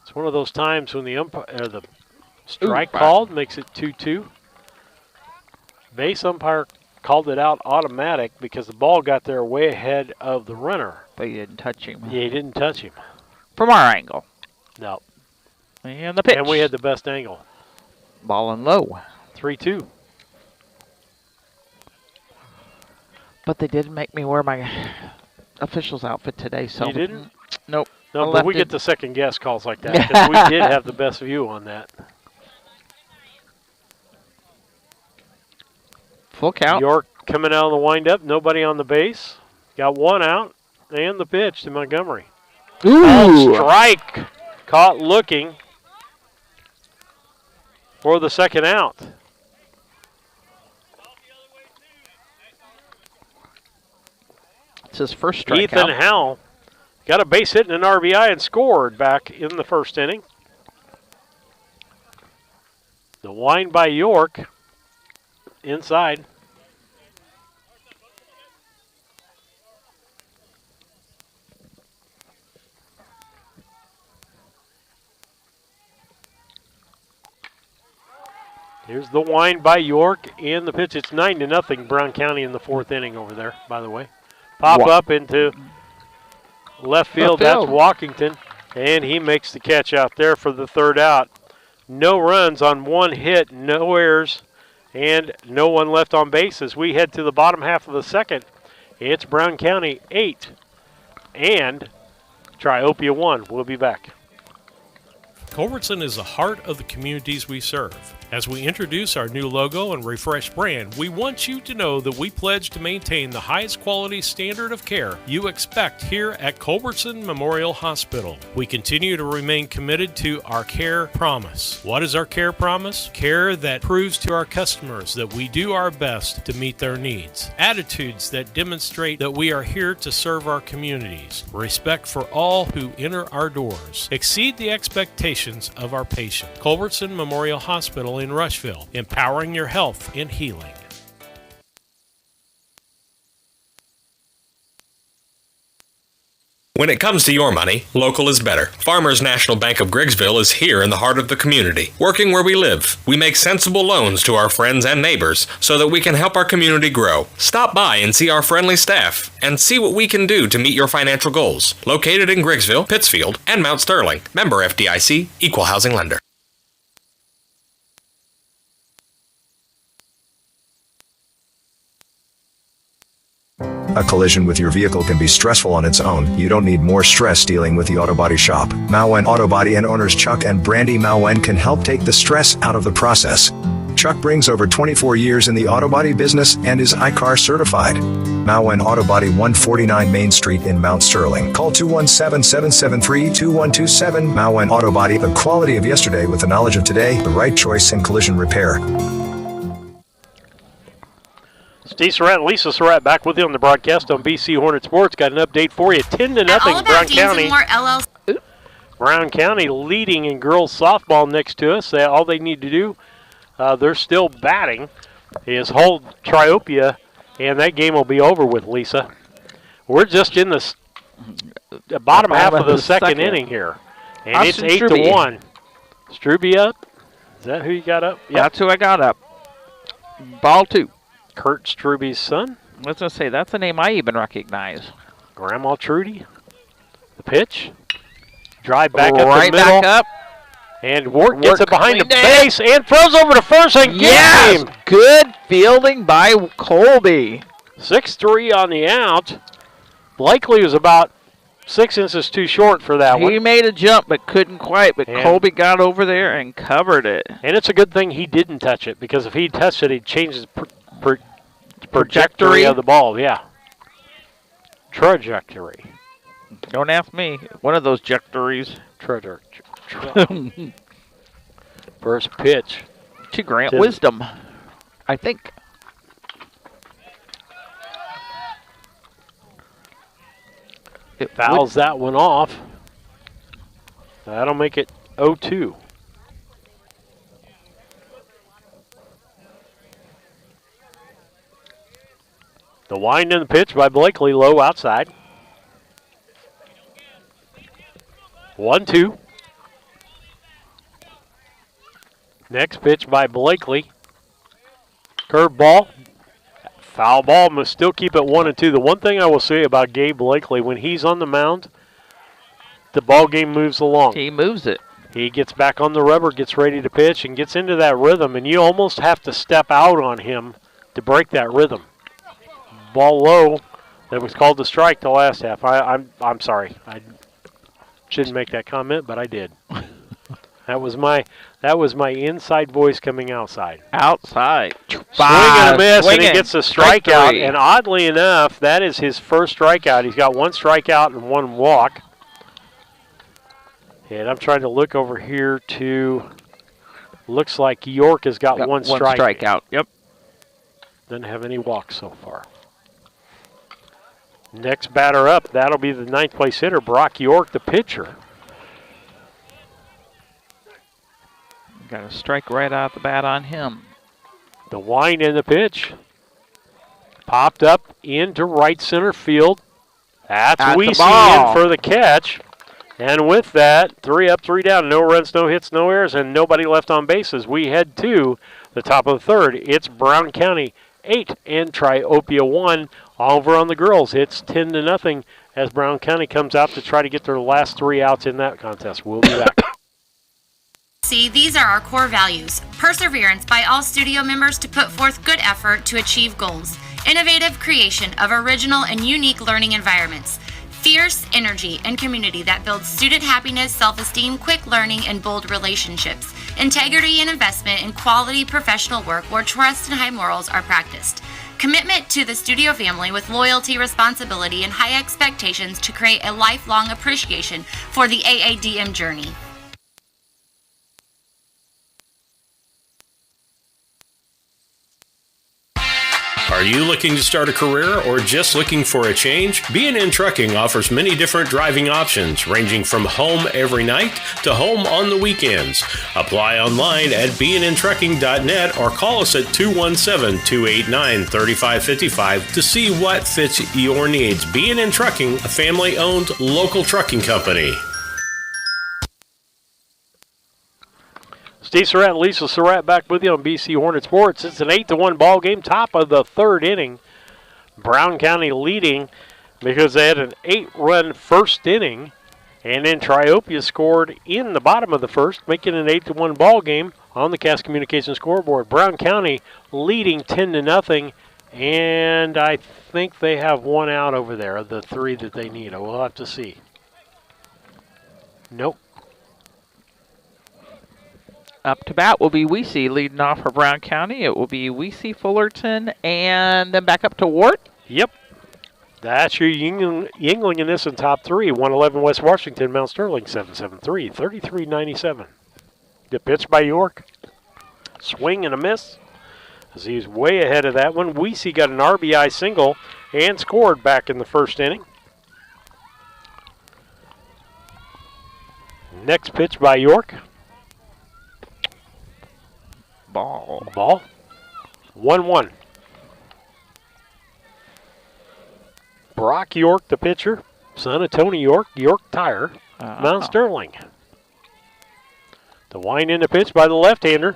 It's one of those times when the strike called makes it 2-2. Base umpire called it out automatic because the ball got there way ahead of the runner. But he didn't touch him. Yeah, he didn't touch him. From our angle. No. And the pitch. And we had the best angle. Ball and low. 3-2. But they didn't make me wear my official's outfit today, so. You didn't? Nope. No, but we get the second guess calls like that because we did have the best view on that. Full count. York coming out of the windup. Nobody on the base. Got 1 out. And the pitch to Montgomery. Ooh. Strike. Caught looking for the second out. It's his first strikeout. Ethan Howell got a base hit and an RBI and scored back in the first inning. The wind by York inside. Here's the wind by York and the pitch. It's 9-0 Brown County in the 4th inning over there, by the way. Pop up into left field. That's Walkington. And he makes the catch out there for the 3rd out. No runs on 1 hit, no errors, and no one left on base as we head to the bottom half of the 2nd. It's Brown County 8 and Triopia 1. We'll be back. Culbertson is the heart of the communities we serve. As we introduce our new logo and refreshed brand, we want you to know that we pledge to maintain the highest quality standard of care you expect here at Culbertson Memorial Hospital. We continue to remain committed to our care promise. What is our care promise? Care that proves to our customers that we do our best to meet their needs. Attitudes that demonstrate that we are here to serve our communities. Respect for all who enter our doors. Exceed the expectations of our patient. Culbertson Memorial Hospital in Rushville, empowering your health and healing. When it comes to your money, local is better. Farmers National Bank of Griggsville is here in the heart of the community, working where we live. We make sensible loans to our friends and neighbors so that we can help our community grow. Stop by and see our friendly staff and see what we can do to meet your financial goals. Located in Griggsville, Pittsfield, and Mount Sterling. Member FDIC, Equal Housing Lender. A collision with your vehicle can be stressful on its own. You don't need more stress dealing with the Auto Body Shop. Mauen Auto Body and owners Chuck and Brandy Mauen can help take the stress out of the process. Chuck brings over 24 years in the auto body business and is ICAR certified. Mauen Auto Body, 149 Main Street in Mount Sterling. Call 217-773-2127. Mauen Auto Body, the quality of yesterday with the knowledge of today, the right choice in collision repair. Steve Surratt and Lisa Surratt back with you on the broadcast on BC Hornet Sports. Got an update for you. 10-0 Brown County. Brown County leading in girls softball next to us. All they need to do, they're still batting, is hold Triopia, and that game will be over with, Lisa. We're just in the bottom half of the second inning here. And it's 8-1. Struby up? Is that who you got up? Yeah, that's who I got up. Ball 2. Kurt Struby's son. I was going to say, that's a name I even recognize. Grandma Trudy. The pitch. Drive back up right the middle. Back up. And Wart gets it behind the base and throws over to first and yes! game. Good fielding by Colby. 6-3 on the out. Blakely was about 6 inches too short for that one. He made a jump but couldn't quite, but Colby got over there and covered it. And it's a good thing he didn't touch it, because if he touched it, he'd change his trajectory of the ball. Yeah. Trajectory. Don't ask me. One of those trajectories. First pitch. To grant wisdom, I think. It fouls that one off. That'll make it 0-2. The wind in the pitch by Blakely, low outside. 1-2. Next pitch by Blakely. Curveball. Foul ball, must still keep it 1-2. The one thing I will say about Gabe Blakely, when he's on the mound, the ball game moves along. He moves it. He gets back on the rubber, gets ready to pitch, and gets into that rhythm, and you almost have to step out on him to break that rhythm. Ball low. That was called the strike the last half. I'm sorry. I shouldn't make that comment, but I did. That was my inside voice coming outside. Outside. Swing and a miss, and he gets a strikeout. And oddly enough, that is his first strikeout. He's got one strikeout and one walk. And I'm trying to look over here to. Looks like York has got one strikeout. Yep. Doesn't have any walks so far. Next batter up, that'll be the ninth place hitter, Brock York, the pitcher. Got a strike right out the bat on him. The wind in the pitch. Popped up into right center field. That's Weesey in for the catch. And with that, 3 up, 3 down. No runs, no hits, no errors, and nobody left on bases. We head to the top of the third. It's Brown County 8 and Triopia 1. Over on the girls, it's 10-0 as Brown County comes out to try to get their last 3 outs in that contest. We'll be back. See, these are our core values. Perseverance by all studio members to put forth good effort to achieve goals. Innovative creation of original and unique learning environments. Fierce energy and community that builds student happiness, self-esteem, quick learning, and bold relationships. Integrity and investment in quality professional work where trust and high morals are practiced. Commitment to the studio family with loyalty, responsibility, and high expectations to create a lifelong appreciation for the AADM journey. Are you looking to start a career or just looking for a change? B&N Trucking offers many different driving options, ranging from home every night to home on the weekends. Apply online at bnntrucking.net or call us at 217-289-3555 to see what fits your needs. B&N Trucking, a family-owned local trucking company. Steve Surratt and Lisa Surratt back with you on BC Hornet Sports. It's an 8-1 ball game, top of the third inning. Brown County leading because they had an 8-run first inning, and then Triopia scored in the bottom of the first, making an 8-1 ball game on the Cass Communications scoreboard. Brown County leading 10-0, and I think they have one out over there of the 3 that they need. We'll have to see. Nope. Up to bat will be Weesey leading off for Brown County. It will be Weesey, Fullerton, and then back up to Wart. Yep. That's your Yingling in this in top 3. 111 West Washington, Mount Sterling, 773, 33-97. Good pitch by York. Swing and a miss. As he's way ahead of that one. Weesey got an RBI single and scored back in the first inning. Next pitch by York. Ball. 1-1. Brock York, the pitcher. Son of Tony York, York Tire, Mount Sterling. The wind in the pitch by the left-hander.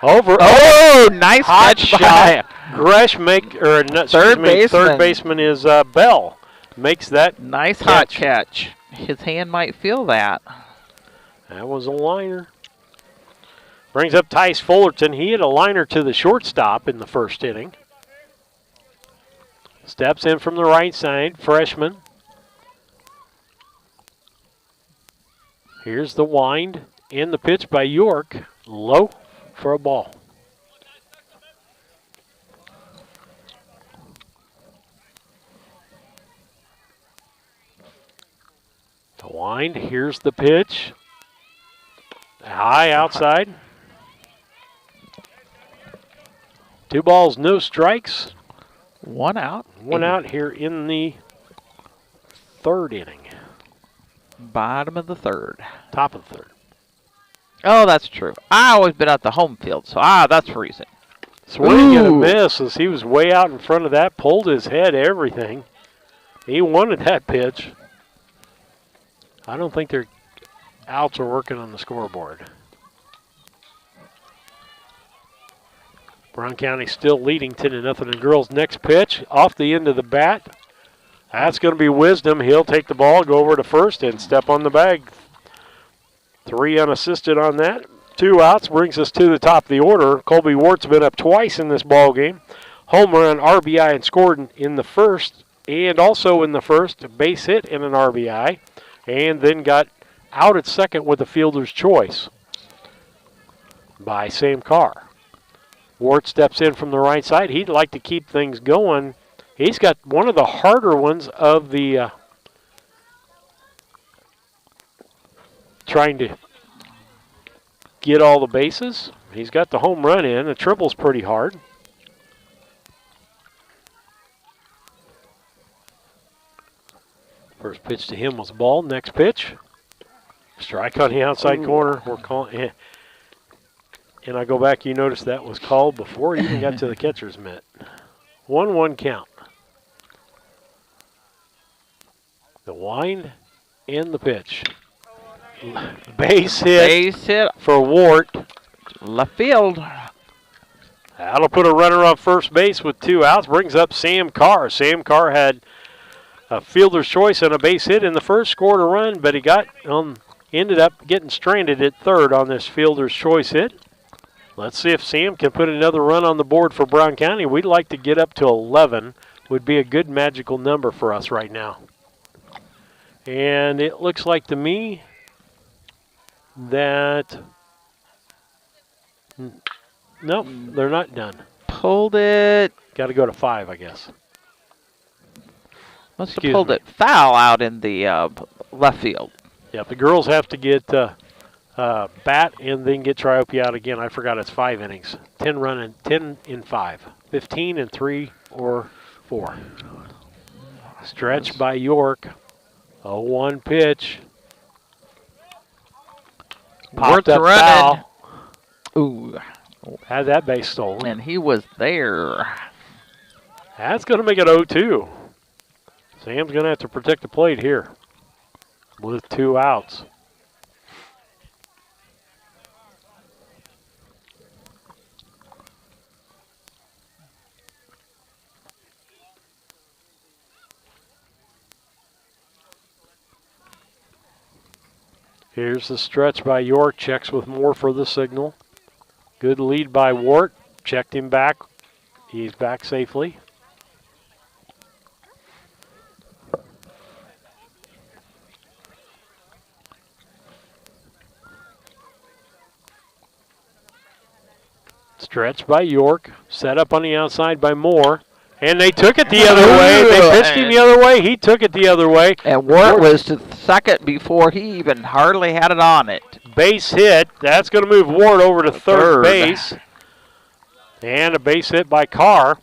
Over. Oh, nice hot catch shot. Gresh third baseman is Bell. Makes that nice hot catch. His hand might feel that. That was a liner. Brings up Tice Fullerton. He had a liner to the shortstop in the first inning. Steps in from the right side, freshman. Here's the wind in the pitch by York. Low for a ball. The wind, here's the pitch. High outside. 2 balls, no strikes. 1 out. 1 out here in the 3rd inning. Bottom of the 3rd. Top of the 3rd. Oh, that's true. I always been at the home field, so that's the reason. Swing and a miss as he was way out in front of that, pulled his head, everything. He wanted that pitch. I don't think their outs are working on the scoreboard. Brown County still leading 10-0 in girls. Next pitch off the end of the bat. That's going to be Wisdom. He'll take the ball, go over to first, and step on the bag. 3 unassisted on that. 2 outs brings us to the top of the order. Colby Wart's been up twice in this ball game. Home run, RBI, and scored in the first, and also in the first, a base hit and an RBI, and then got out at second with a fielder's choice by Sam Carr. Ward steps in from the right side. He'd like to keep things going. He's got one of the harder ones of the trying to get all the bases. He's got the home run in. The triple's pretty hard. First pitch to him was a ball. Next pitch, strike on the outside corner. We're calling. And I go back, you notice that was called before it even got to the catcher's mitt. 1-1 count. The wind and the pitch. Base hit for Wart. Left field. That'll put a runner on first base with 2 outs. Brings up Sam Carr. Sam Carr had a fielder's choice and a base hit in the first, scored a run, but he got ended up getting stranded at third on this fielder's choice hit. Let's see if Sam can put another run on the board for Brown County. We'd like to get up to 11. Would be a good magical number for us right now. And it looks like to me that nope, they're not done. Pulled it. Got to go to 5, I guess. Must have pulled it foul out in the left field. Yeah, the girls have to get bat and then get Triopia out again. I forgot it's 5 innings. 10 in 5. 15 in 3 or 4. Stretch by York. 0-1 pitch. Popped up foul. Ooh. Had that base stolen. And he was there. That's going to make it 0-2. Sam's going to have to protect the plate here with 2 outs. Here's the stretch by York. Checks with Moore for the signal. Good lead by Wart. Checked him back. He's back safely. Stretch by York. Set up on the outside by Moore. And they took it the other way. They pitched him the other way. He took it the other way. And Wart was to second before he even hardly had it on it. Base hit. That's going to move Ward over to third base. And a base hit by Carr.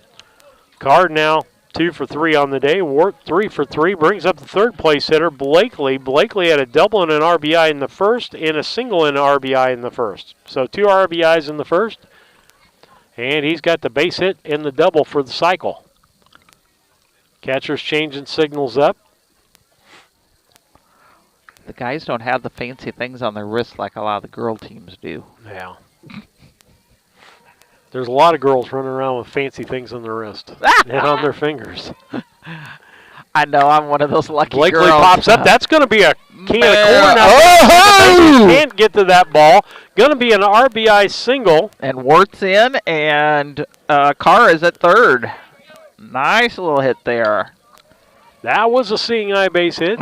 Carr now 2 for 3 on the day. Wart 3 for 3. Brings up the third place hitter, Blakely. Blakely had a double and an RBI in the first and a single and an RBI in the first. So 2 RBIs in the first. And he's got the base hit and the double for the cycle. Catcher's changing signals up. The guys don't have the fancy things on their wrists like a lot of the girl teams do. Yeah. There's a lot of girls running around with fancy things on their wrist and on their fingers. I know, I'm one of those lucky Blakely girls. pops up. That's going to be a can of corn. Oh! Can't get to that ball. Going to be an RBI single. And Wart's in, and Carr is at third. Nice little hit there. That was a seeing eye base hit.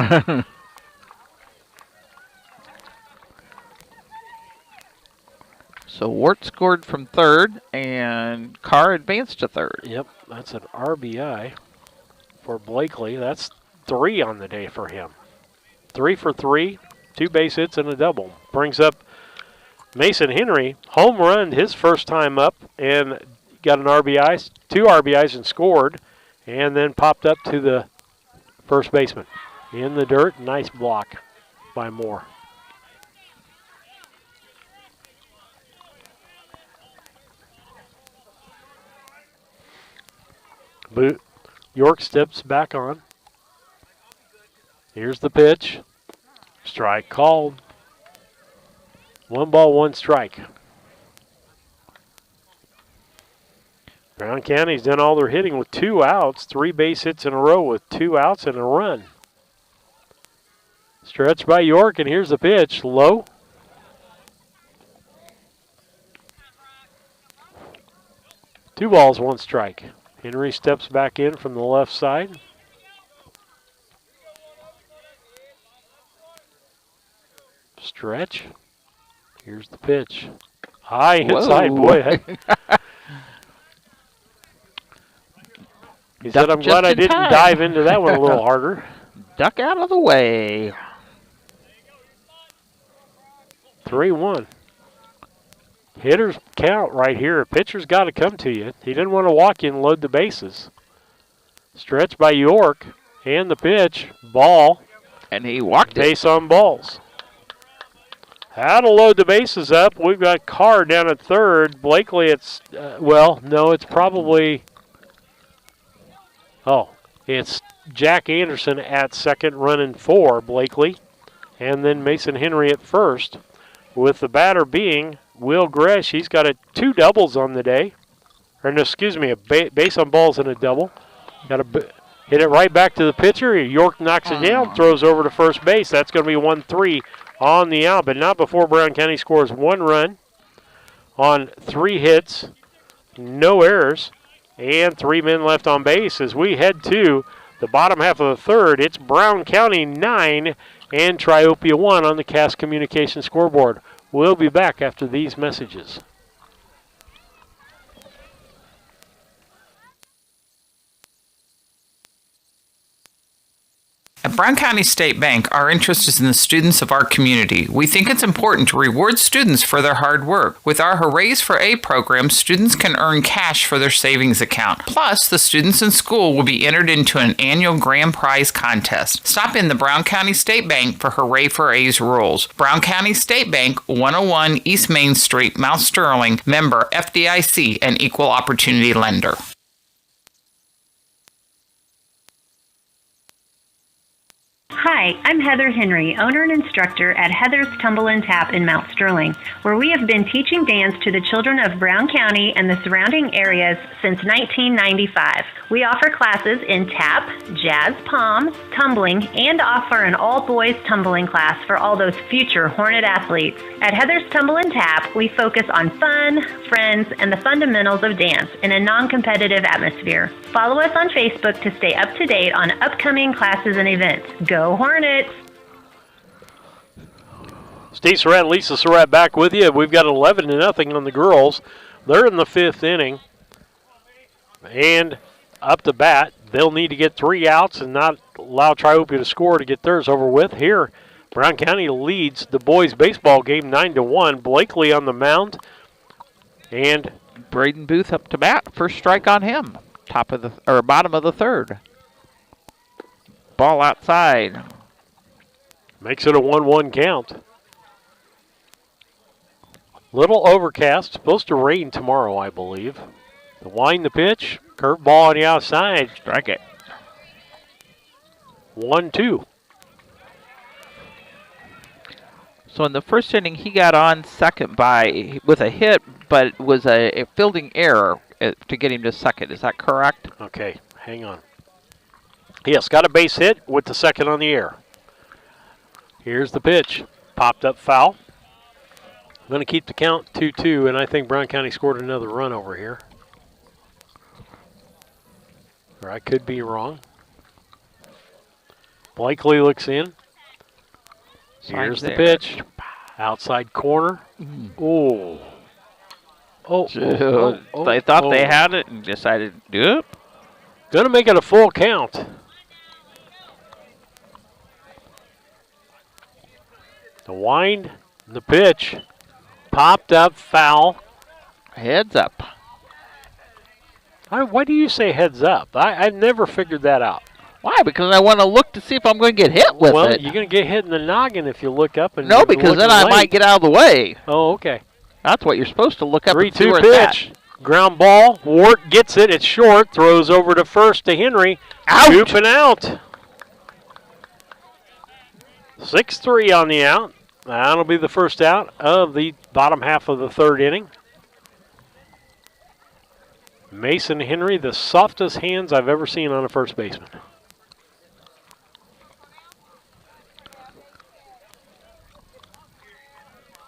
So Wart scored from third, and Carr advanced to third. Yep, that's an RBI for Blakely. That's 3 on the day for him. 3 for 3, 2 base hits and a double. Brings up Mason Henry. Home run his first time up, and got an RBI, 2 RBIs and scored, and then popped up to the first baseman. In the dirt, nice block by Moore. York steps back on. Here's the pitch. Strike called. 1 ball, 1 strike. Brown County's done all their hitting with 2 outs, 3 base hits in a row with 2 outs and a run. Stretch by York, and here's the pitch. Low. Two balls, 1 strike. Henry steps back in from the left side. Stretch. Here's the pitch. High inside, boy. He said, I'm glad I didn't dive into that one a little harder. Duck out of the way. 3-1. Hitters count right here. Pitcher's got to come to you. He didn't want to walk you and load the bases. Stretch by York. And the pitch. Ball. And he walked it. Base on balls. How to load the bases up. We've got Carr down at third. Blakely, it's, it's probably, it's Jack Anderson at second, running for Blakely. And then Mason Henry at first, with the batter being Will Gresh. He's got 2 doubles on the day. A base on balls and a double. Got to hit it right back to the pitcher. York knocks it down, throws over to first base. That's going to be 1-3 on the out, but not before Brown County scores 1 run on 3 hits, no errors, and 3 men left on base as we head to the bottom half of the third. It's Brown County 9 and Triopia 1 on the Cass Communication scoreboard. We'll be back after these messages. At Brown County State Bank, our interest is in the students of our community. We think it's important to reward students for their hard work. With our Hoorays for A program, students can earn cash for their savings account. Plus, the students in school will be entered into an annual grand prize contest. Stop in the Brown County State Bank for Hooray for A's rules. Brown County State Bank, 101 East Main Street, Mount Sterling, member FDIC, and equal opportunity lender. Hi, I'm Heather Henry, owner and instructor at Heather's Tumble and Tap in Mount Sterling, where we have been teaching dance to the children of Brown County and the surrounding areas since 1995. We offer classes in tap, jazz palm, tumbling, and offer an all-boys tumbling class for all those future Hornet athletes. At Heather's Tumble and Tap, we focus on fun, friends, and the fundamentals of dance in a non-competitive atmosphere. Follow us on Facebook to stay up to date on upcoming classes and events. Go Hornets! Steve Surratt, Lisa Surratt back with you. We've got 11-0 on the girls. They're in the 5th inning. And up to bat, they'll need to get 3 outs and not allow Triopia to score to get theirs over with. Here, Brown County leads the boys' baseball game 9-1. Blakely on the mound. And Braden Booth up to bat. First strike on him. Bottom of the third. Ball outside. Makes it a 1-1 count. Little overcast. Supposed to rain tomorrow, I believe. The wind the pitch. Curve ball on the outside. Strike it. 1-2. So in the first inning, he got on second with a hit, but it was a fielding error to get him to second. Is that correct? Okay, hang on. Yes, got a base hit with the second on the air. Here's the pitch. Popped up foul. I'm going to keep the count 2-2, and I think Brown County scored another run over here. Or I could be wrong. Blakely looks in. Here's the pitch. Outside corner. Oh. They thought they had it and decided to do it. Going to make it a full count. The wind, the pitch, popped up foul. Heads up. Why do you say heads up? I've never figured that out. Why? Because I want to look to see if I'm going to get hit with it. Well, you're going to get hit in the noggin if you look up. And no, because then I might get out of the way. Oh, okay. That's what you're supposed to look up and see 3-2 where pitch. Ground ball. Wart gets it. It's short. Throws over to first to Henry. Out. Scoop and out. 6-3 on the out. That'll be the first out of the bottom half of the third inning. Mason Henry, the softest hands I've ever seen on a first baseman.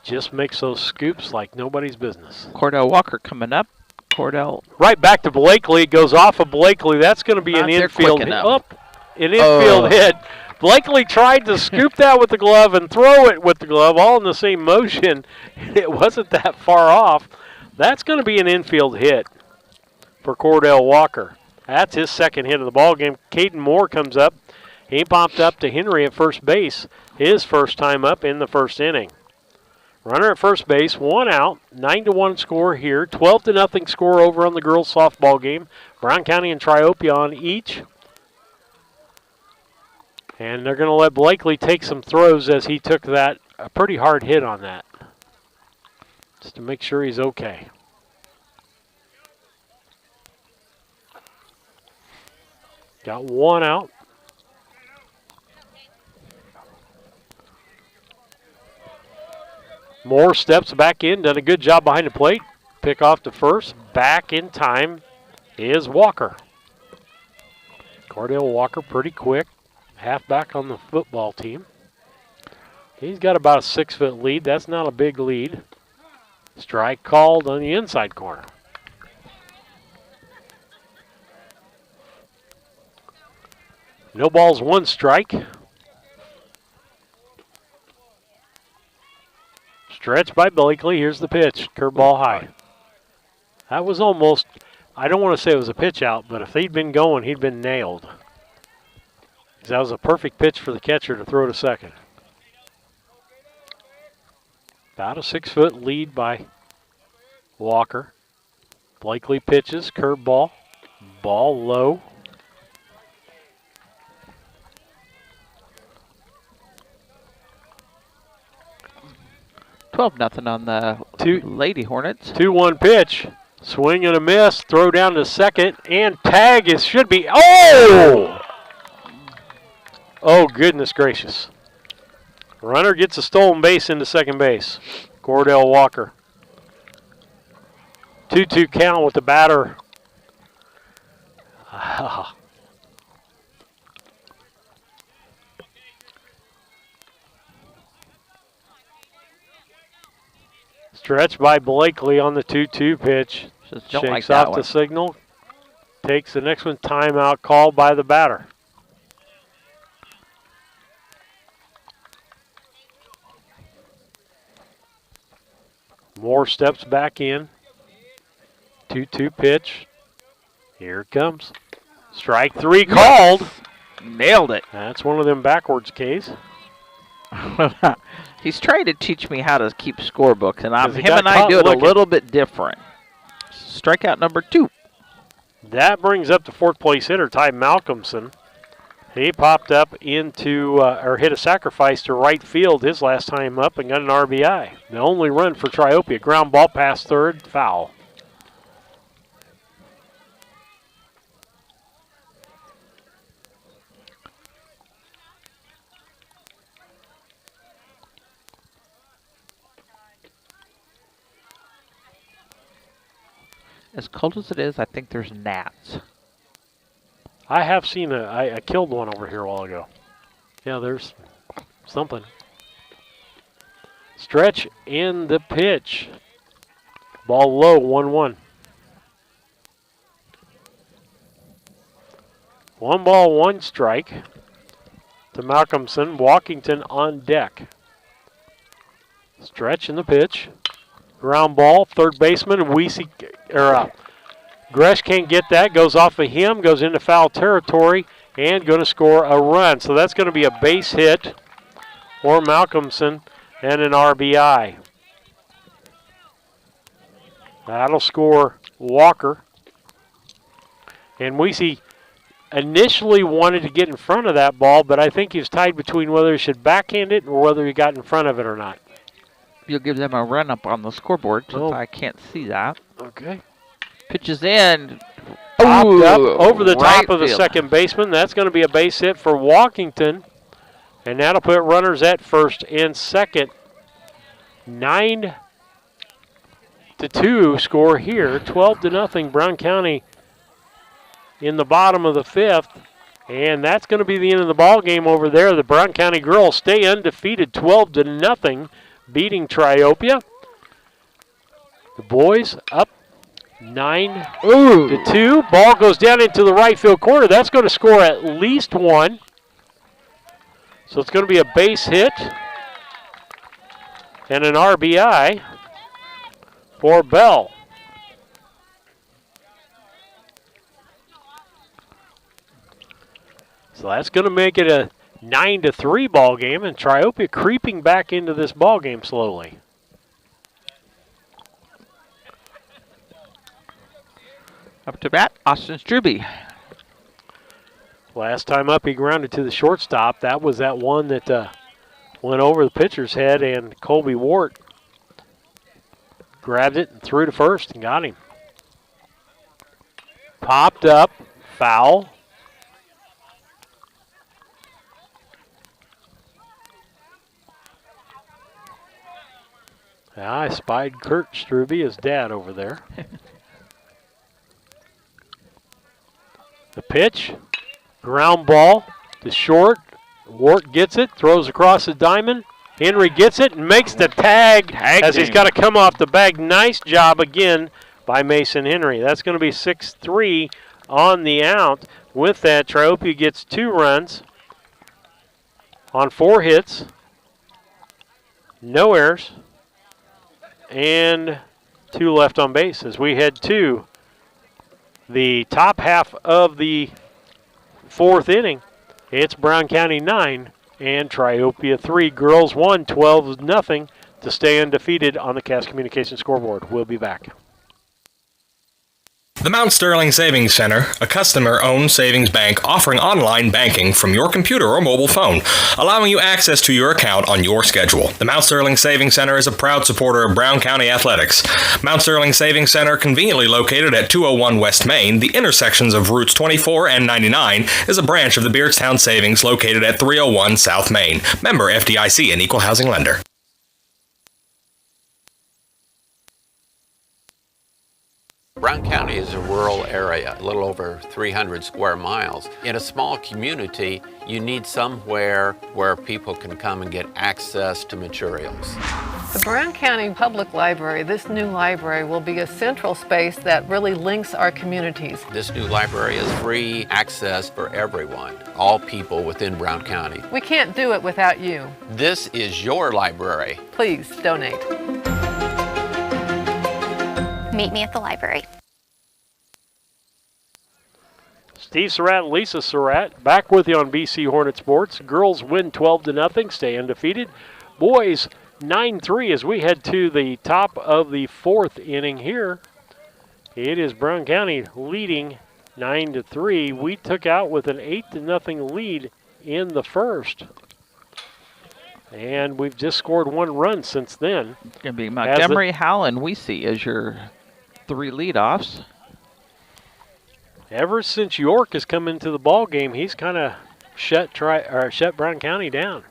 Just makes those scoops like nobody's business. Cordell Walker coming up. Cordell. Right back to Blakely. It goes off of Blakely. That's going to be an infield hit. An infield hit. Blakely tried to scoop that with the glove and throw it with the glove, all in the same motion. It wasn't that far off. That's going to be an infield hit for Cordell Walker. That's his second hit of the ball game. Caden Moore comes up. He popped up to Henry at first base. His first time up in the first inning. Runner at first base, 1 out, 9-1 score here, 12-0 score over on the girls softball game. Brown County and Triopia on each. And they're going to let Blakely take some throws as he took a pretty hard hit on that, just to make sure he's okay. Got 1 out. Moore steps back in, done a good job behind the plate. Pick off to first. Back in time is Walker. Cordell Walker pretty quick. Halfback on the football team. He's got about a 6-foot lead. That's not a big lead. Strike called on the inside corner. No balls, 1 strike. Stretch by Blakely. Here's the pitch. Curveball high. That was almost, I don't want to say it was a pitch out, but if he'd been going, he'd been nailed. That was a perfect pitch for the catcher to throw to second. About a 6-foot lead by Walker. Blakely pitches. Curveball. Ball low. Nothing on the Lady Hornets. 2-1 pitch. Swing and a miss. Throw down to second. And tag should be. Oh! Oh, goodness gracious. Runner gets a stolen base into second base. Cordell Walker. 2-2 count with the batter. Stretch by Blakely on the 2-2 pitch. Shakes off the signal. Takes the next one. Timeout called by the batter. Moore steps back in. 2-2 pitch. Here it comes. Strike 3 called. Nailed it. That's one of them backwards Ks. He's trying to teach me how to keep scorebooks, and him and I do it a little bit different. Strikeout number 2. That brings up the 4th place hitter, Ty Malcolmson. He popped up into, or hit a sacrifice to right field his last time up and got an RBI. The only run for Triopia. Ground ball past third, foul. As cold as it is, I think there's gnats. I have seen I killed one over here a while ago. Yeah, there's something. Stretch in the pitch. Ball low, 1-1. 1 ball, 1 strike to Malcolmson. Walkington on deck. Stretch in the pitch. Ground ball, third baseman, Gresh can't get that, goes off of him, goes into foul territory, and going to score a run. So that's going to be a base hit for Malcolmson and an RBI. That'll score Walker. And Weesey initially wanted to get in front of that ball, but I think he was tied between whether he should backhand it or whether he got in front of it or not. You'll give them a run up on the scoreboard since I can't see that. Okay. Pitches in. Popped up over the right top of the field. second baseman. That's going to be a base hit for Walkington. And that'll put runners at first and second. 9-2 score here. 12-0 Brown County in the bottom of the fifth. And that's going to be the end of the ball game over there. The Brown County girls stay undefeated 12-0, beating Triopia. The boys up 9-2. Ball goes down into the right field corner. That's going to score at least one. So it's going to be a base hit and an RBI for Bell. So that's going to make it a 9-3 ball game, and Triopia creeping back into this ball game slowly. Up to bat, Austin Struby. Last time up, he grounded to the shortstop. That was that one that went over the pitcher's head, and Colby Wart grabbed it and threw to first and got him. Popped up, foul. I spied Kurt Struby, his dad, over there. The pitch, ground ball to short. Wart gets it, throws across the diamond. Henry gets it and makes the tag as he's got to come off the bag. Nice job again by Mason Henry. That's going to be 6-3 on the out. With that, Triopia gets 2 runs on 4 hits, no errors, and 2 left on base as we head to the top half of the 4th inning. It's Brown County 9 and Triopia 3. Girls won 12-0 to stay undefeated on the Cass Communication scoreboard. We'll be back. The Mount Sterling Savings Center, a customer-owned savings bank offering online banking from your computer or mobile phone, allowing you access to your account on your schedule. The Mount Sterling Savings Center is a proud supporter of Brown County athletics. Mount Sterling Savings Center, conveniently located at 201 West Main, the intersections of routes 24 and 99, is a branch of the Beardstown Savings located at 301 South Main. Member FDIC, an equal housing lender. Brown County is a rural area, a little over 300 square miles. In a small community, you need somewhere where people can come and get access to materials. The Brown County Public Library, this new library, will be a central space that really links our communities. This new library is free access for everyone, all people within Brown County. We can't do it without you. This is your library. Please donate. Meet me at the library. Steve Surratt and Lisa Surratt back with you on BC Hornet Sports. Girls win 12-0, stay undefeated. Boys 9-3 as we head to the top of the 4th inning here. It is Brown County leading 9-3. We took out with an 8-0 lead in the first. And we've just scored 1 run since then. It's going to be Montgomery, Howell, and Weesey as your 3 leadoffs. Ever since York has come into the ball game, he's kind of shut Brown County down.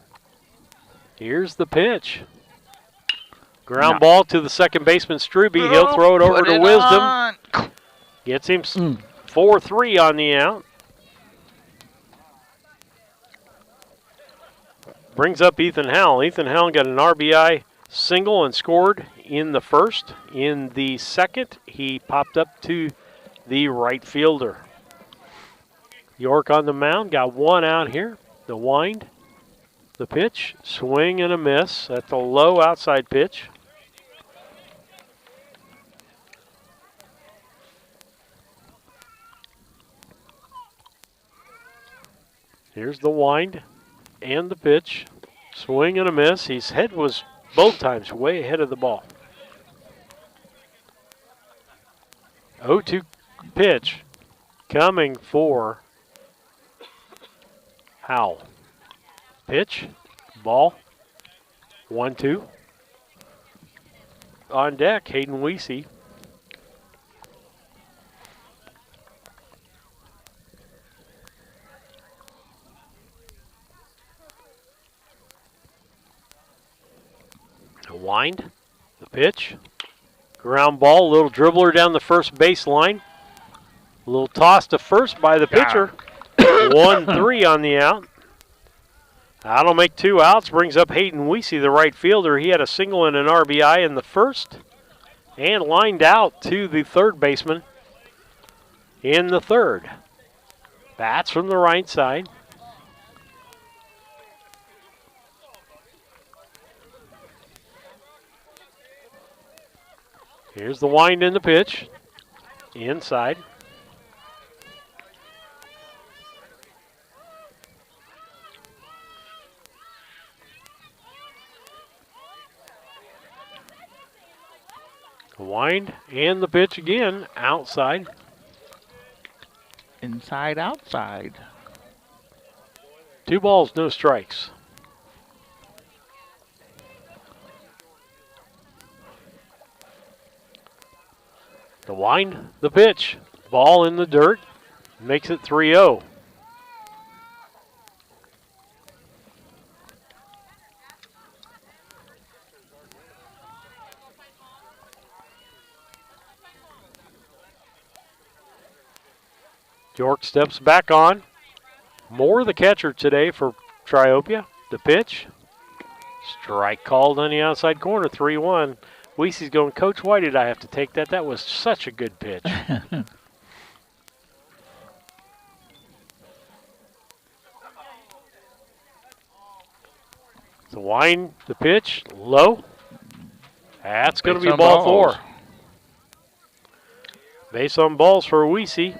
Here's the pitch. Ground ball to the second baseman, Struby. He'll throw it over to Wisdom. On. Gets him 4-3 on the out. Brings up Ethan Howell. Ethan Howell got an RBI single and scored in the first. In the second, he popped up to the right fielder. York on the mound, got 1 out here. The wind, the pitch, swing and a miss. That's a low outside pitch. Here's the wind and the pitch. Swing and a miss. His head was both times way ahead of the ball. 0-2 pitch. coming for Howell. Pitch, ball, 1-2. On deck, Hayden Weesey. A wind, the pitch, ground ball, little dribbler down the first baseline. A little toss to first by the pitcher. 1-3 on the out. That'll make 2 outs, brings up Hayden Weesey, the right fielder. He had a single and an RBI in the first and lined out to the third baseman in the third. Bats from the right side. Here's the wind in the pitch. Inside. The wind and the pitch again. Outside. Inside, outside. 2 balls, no strikes. The wind, the pitch. Ball in the dirt. Makes it 3-0. York steps back on. Moore, the catcher today for Triopia. The pitch. Strike called on the outside corner, 3-1. Weesey's going, Coach, why did I have to take that? That was such a good pitch. The wind, the pitch, low. That's going to be ball 4. Base on balls for Weesey.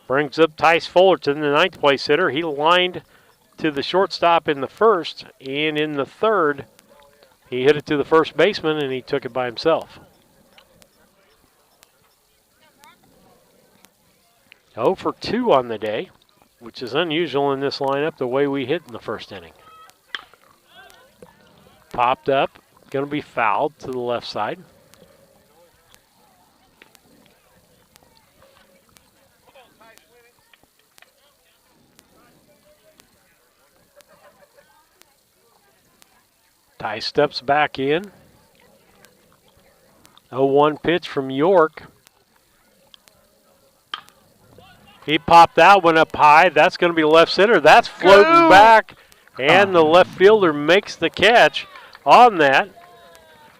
Brings up Tice Fullerton, the 9th place hitter. He lined to the shortstop in the first, and in the third, he hit it to the first baseman, and he took it by himself. 0 for 2 on the day, which is unusual in this lineup, the way we hit in the first inning. Popped up, going to be fouled to the left side. Ty steps back in. 0-1 pitch from York. He popped out, went up high. That's going to be left center. That's floating back, and the left fielder makes the catch on that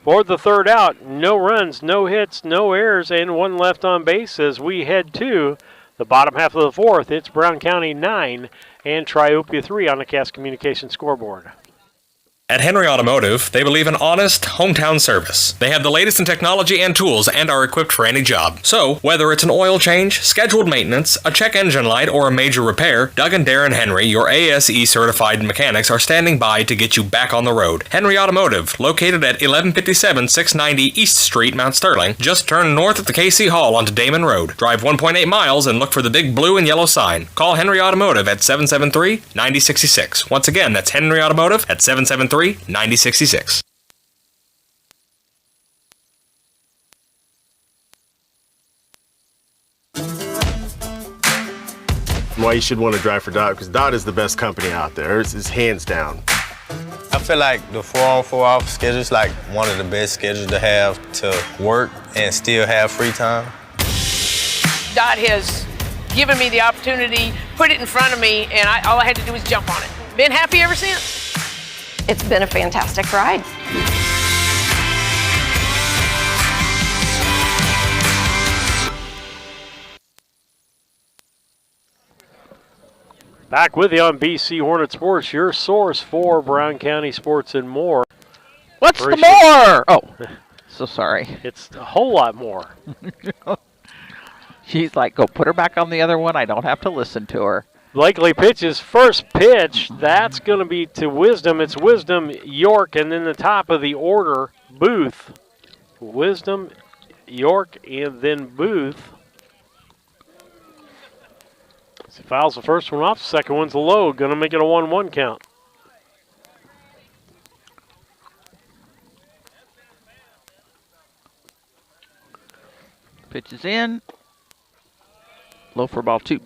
for the third out. No runs, no hits, no errors, and 1 left on base as we head to the bottom half of the fourth. It's Brown County 9 and Triopia 3 on the Cass Communications scoreboard. At Henry Automotive, they believe in honest, hometown service. They have the latest in technology and tools and are equipped for any job. So, whether it's an oil change, scheduled maintenance, a check engine light, or a major repair, Doug and Darren Henry, your ASE-certified mechanics, are standing by to get you back on the road. Henry Automotive, located at 1157 690 East Street, Mount Sterling. Just turn north at the KC Hall onto Damon Road. Drive 1.8 miles and look for the big blue and yellow sign. Call Henry Automotive at 773-9066. Once again, that's Henry Automotive at 773-9066. Why you should want to drive for Dot, because Dot is the best company out there. It's hands down. I feel like the 4-on, 4-off schedule is like one of the best schedules to have to work and still have free time. Dot has given me the opportunity, put it in front of me, and all I had to do was jump on it. Been happy ever since. It's been a fantastic ride. Back with you on BC Hornet Sports, your source for Brown County sports and more. What's the more? Oh, so sorry. It's a whole lot more. She's like, go put her back on the other one. I don't have to listen to her. Blakely pitches first pitch. That's going to be to Wisdom. It's Wisdom, York, and then the top of the order, Booth. Wisdom, York, and then Booth. So fouls the first one off. Second one's low. Going to make it a 1-1 count. Pitch is in. Low for ball 2.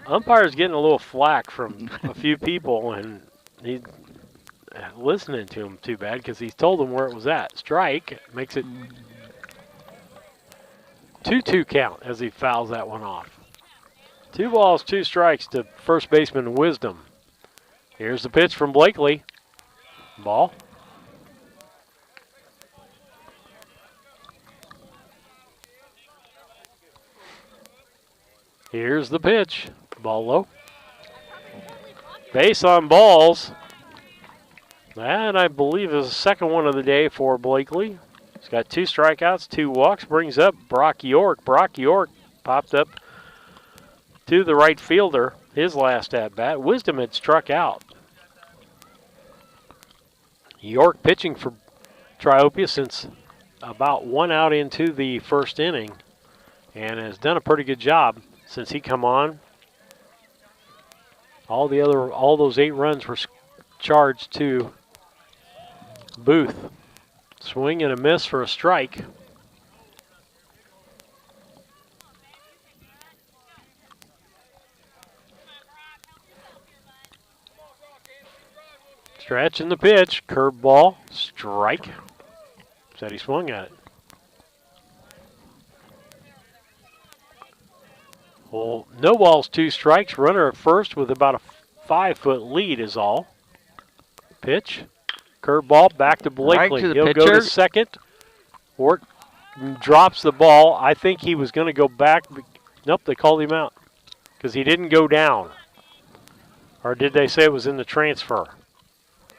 Umpire's getting a little flack from a few people, and he's listening to him too bad because he's told them where it was at. Strike makes it 2-2 count as he fouls that one off. 2 balls, 2 strikes to first baseman Wisdom. Here's the pitch from Blakely. Ball. Here's the pitch. Ball low. Base on balls. That, I believe, is the second one of the day for Blakely. He's got 2 strikeouts, 2 walks. Brings up Brock York. Brock York popped up to the right fielder, his last at-bat. Wisdom had struck out. York pitching for Triopia since about 1 out into the first inning and has done a pretty good job since he come on. All those 8 runs were charged to Booth. Swing and a miss for a strike. Stretch in the pitch, curveball, strike. Said he swung at it. Well, no balls, 2 strikes. Runner at first with about a 5-foot lead is all. Pitch, curveball, back to Blakely. Right to He'll pitcher. go to second. Work drops the ball. I think he was going to go back. Nope, they called him out because he didn't go down. Or did they say it was in the transfer?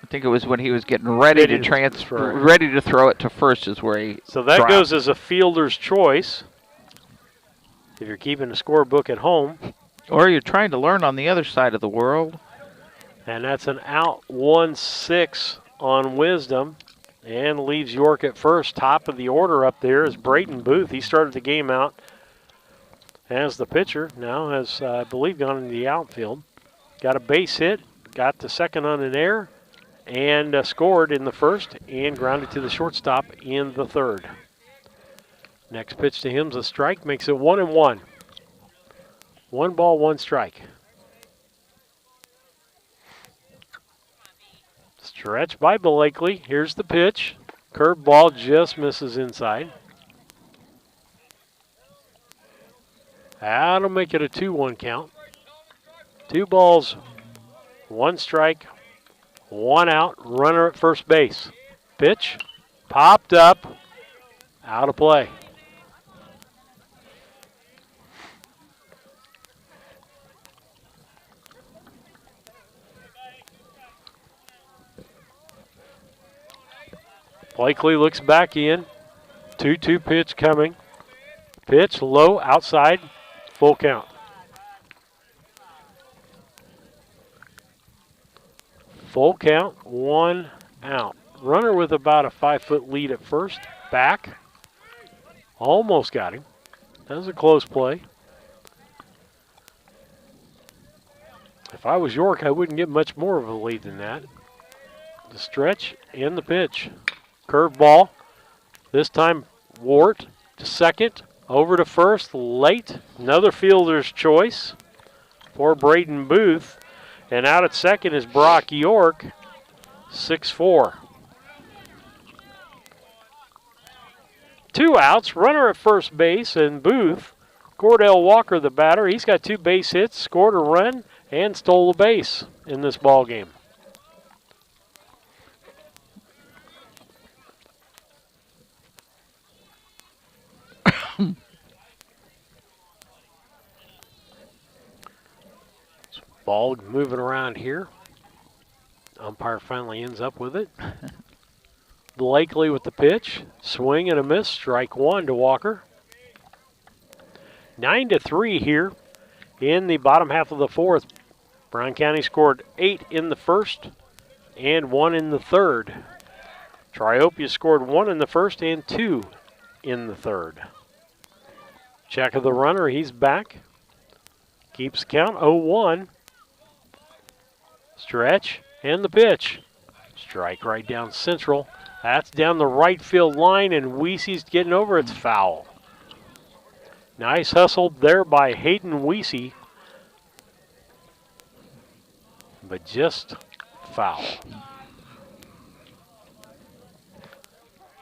I think it was when he was getting ready to transfer, ready to throw it to first is where he So that dropped. goes as a fielder's choice. If you're keeping a scorebook at home. Or you're trying to learn on the other side of the world. And that's an out 1-6 on Wisdom. And leaves York at first. Top of the order up there is Braden Booth. He started the game out as the pitcher. Now has, I believe, gone into the outfield. Got a base hit. Got to second on an error. And scored in the first. And grounded to the shortstop in the third. Next pitch to him's a strike. Makes it 1-1. 1 ball, 1 strike. Stretch by Blakely. Here's the pitch. Curveball just misses inside. That'll make it a 2-1 count. 2 balls, 1 strike, 1 out. Runner at first base. Pitch, popped up, out of play. Blakely looks back in. 2-2 pitch coming. Pitch low, outside, full count. Full count, 1 out. Runner with about a 5-foot lead at first. Back. Almost got him. That was a close play. If I was York, I wouldn't get much more of a lead than that. The stretch and the pitch. Curveball. This time Wart to second. Over to first. Late. Another fielder's choice for Braden Booth. And out at second is Brock York. 6-4. 2 outs. Runner at first base. And Booth. Cordell Walker, the batter. He's got 2 base hits. Scored a run. And stole a base in this ball game. Ball moving around here. Umpire finally ends up with it. Blakely with the pitch. Swing and a miss. Strike 1 to Walker. 9-3 here in the bottom half of the 4th. Brown County scored 8 in the first and 1 in the third. Triopia scored 1 in the first and 2 in the third. Check of the runner. He's back. Keeps count 0-1. Stretch and the pitch. Strike right down central. That's down the right field line, and Weesey's getting over. It's foul. Nice hustle there by Hayden Weesey, but just foul.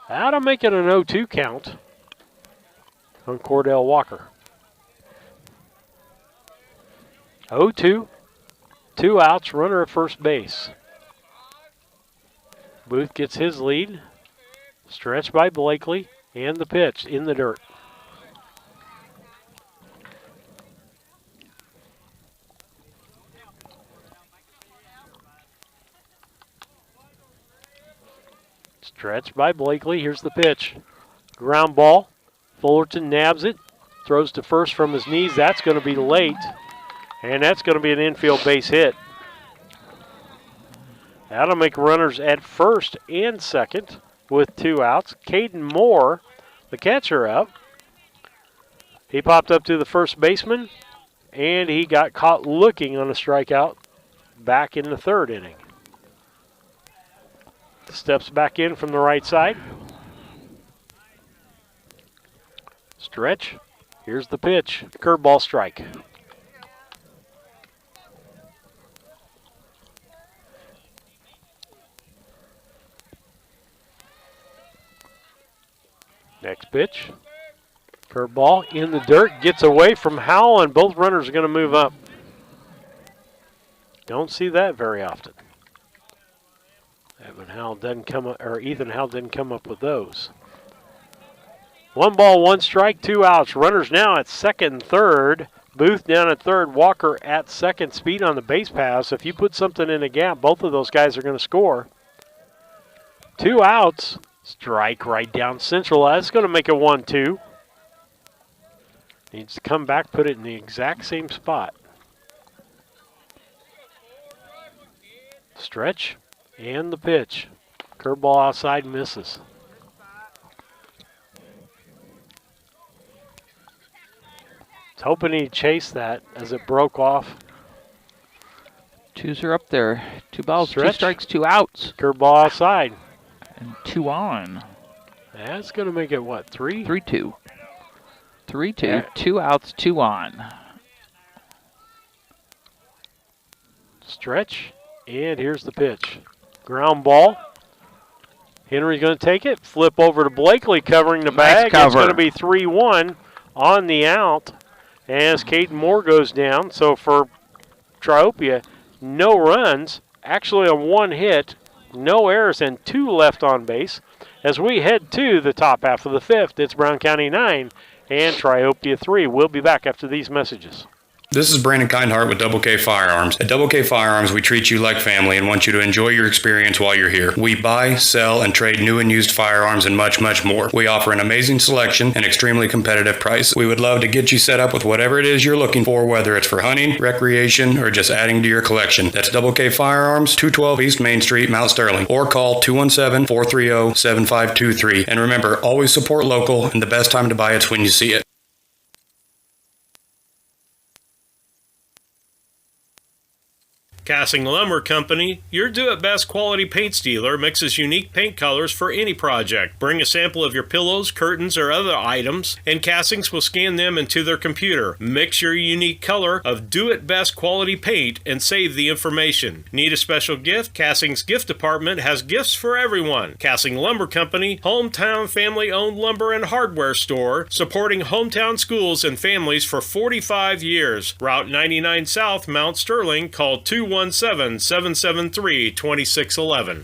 That'll make it an 0-2 count on Cordell Walker. 0-2, 2 outs, runner at first base. Booth gets his lead. Stretched by Blakely, and the pitch in the dirt. Stretched by Blakely. Here's the pitch. Ground ball. Fullerton nabs it. Throws to first from his knees. That's going to be late. And that's going to be an infield base hit. That'll make runners at first and second with 2 outs. Caden Moore, the catcher, up. He popped up to the first baseman, and he got caught looking on a strikeout back in the 3rd inning. Steps back in from the right side. Stretch. Here's the pitch. Curveball strike. Next pitch. Curveball in the dirt. Gets away from Howell, and both runners are going to move up. Don't see that very often. Ethan Howell didn't come up with those. 1 ball, 1 strike, 2 outs. Runners now at second and third. Booth down at third. Walker at second. Speed on the base pass. If you put something in a gap, both of those guys are going to score. 2 outs. Strike right down central. That's going to make it 1-2. Needs to come back, put it in the exact same spot. Stretch and the pitch. Curveball outside, misses. Was hoping he'd chase that as it broke off. 2s are up there. 2 balls, Stretch. 2 strikes, 2 outs. Curveball outside. And 2 on. That's going to make it what, 3? 3-2. 3-2. 2 outs, 2 on. Stretch. And here's the pitch. Ground ball. Henry's going to take it. Flip over to Blakely covering the bag. Nice cover. It's going to be 3-1 on the out as Caden Moore goes down. So for Triopia, no runs. Actually on 1 hit, no errors, and 2 left on base. As we head to the top half of the 5th, it's Brown County 9 and Triopia 3. We'll be back after these messages. This is Brandon Kindhart with Double K Firearms. At Double K Firearms, we treat you like family and want you to enjoy your experience while you're here. We buy, sell, and trade new and used firearms and much, much more. We offer an amazing selection and extremely competitive prices. We would love to get you set up with whatever it is you're looking for, whether it's for hunting, recreation, or just adding to your collection. That's Double K Firearms, 212 East Main Street, Mount Sterling, or call 217-430-7523. And remember, always support local, and the best time to buy it's when you see it. Casting Lumber Company, your do-it-best quality paint dealer, mixes unique paint colors for any project. Bring a sample of your pillows, curtains, or other items, and Castings will scan them into their computer. Mix your unique color of do-it-best quality paint and save the information. Need a special gift? Castings Gift Department has gifts for everyone. Casting Lumber Company, hometown family-owned lumber and hardware store, supporting hometown schools and families for 45 years. Route 99 South, Mount Sterling. Call 217-773-2611.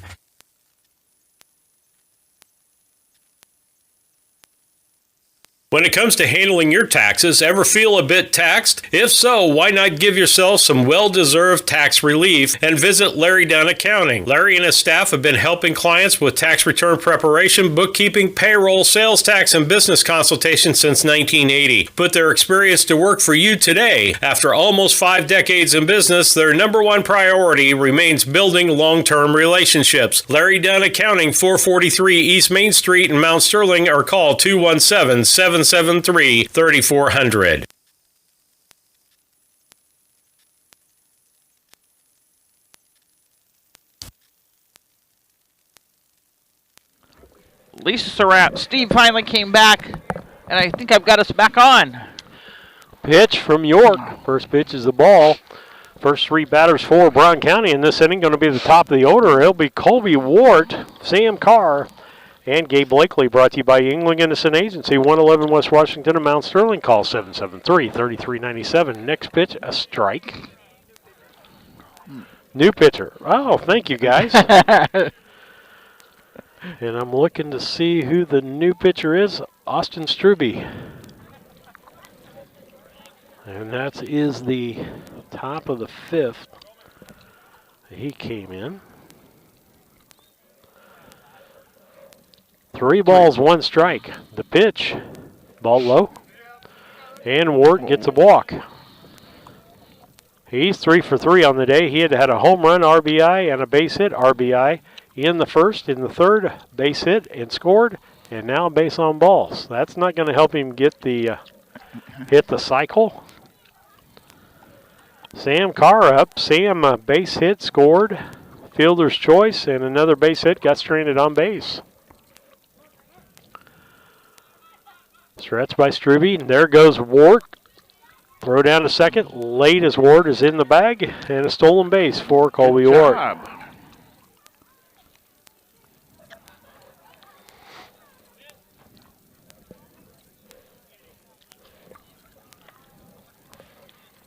When it comes to handling your taxes, ever feel a bit taxed? If so, why not give yourself some well-deserved tax relief and visit Larry Dunn Accounting. Larry and his staff have been helping clients with tax return preparation, bookkeeping, payroll, sales tax, and business consultation since 1980. Put their experience to work for you today. After almost 5 decades in business, their number one priority remains building long-term relationships. Larry Dunn Accounting, 443 East Main Street in Mount Sterling, or call 217-773-2611. 773-3400. Lisa Surratt, Steve finally came back, and I think I've got us back on. Pitch from York. First pitch is the ball. First three batters for Brown County in this inning going to be the top of the order. It'll be Colby Wart, Sam Carr, and Gabe Blakely. Brought to you by Yingling Innocent Agency, 111 West Washington and Mount Sterling. Call 773-3397. Next pitch, a strike. New pitcher. Oh, thank you, guys. And I'm looking to see who the new pitcher is. Austin Struby. And that is the top of the fifth. He came in. 3 balls, 1 strike. The pitch, ball low. And Ward gets a walk. He's 3 for 3 on the day. He had a home run, RBI, and a base hit, RBI. In the first, in the third, base hit and scored, and now base on balls. That's not going to help him get the hit the cycle. Sam Carr up. Sam base hit, scored, fielder's choice, and another base hit, got stranded on base. Stretch by Struby. There goes Ward. Throw down to second. Late as Ward is in the bag, and a stolen base for Colby Ward.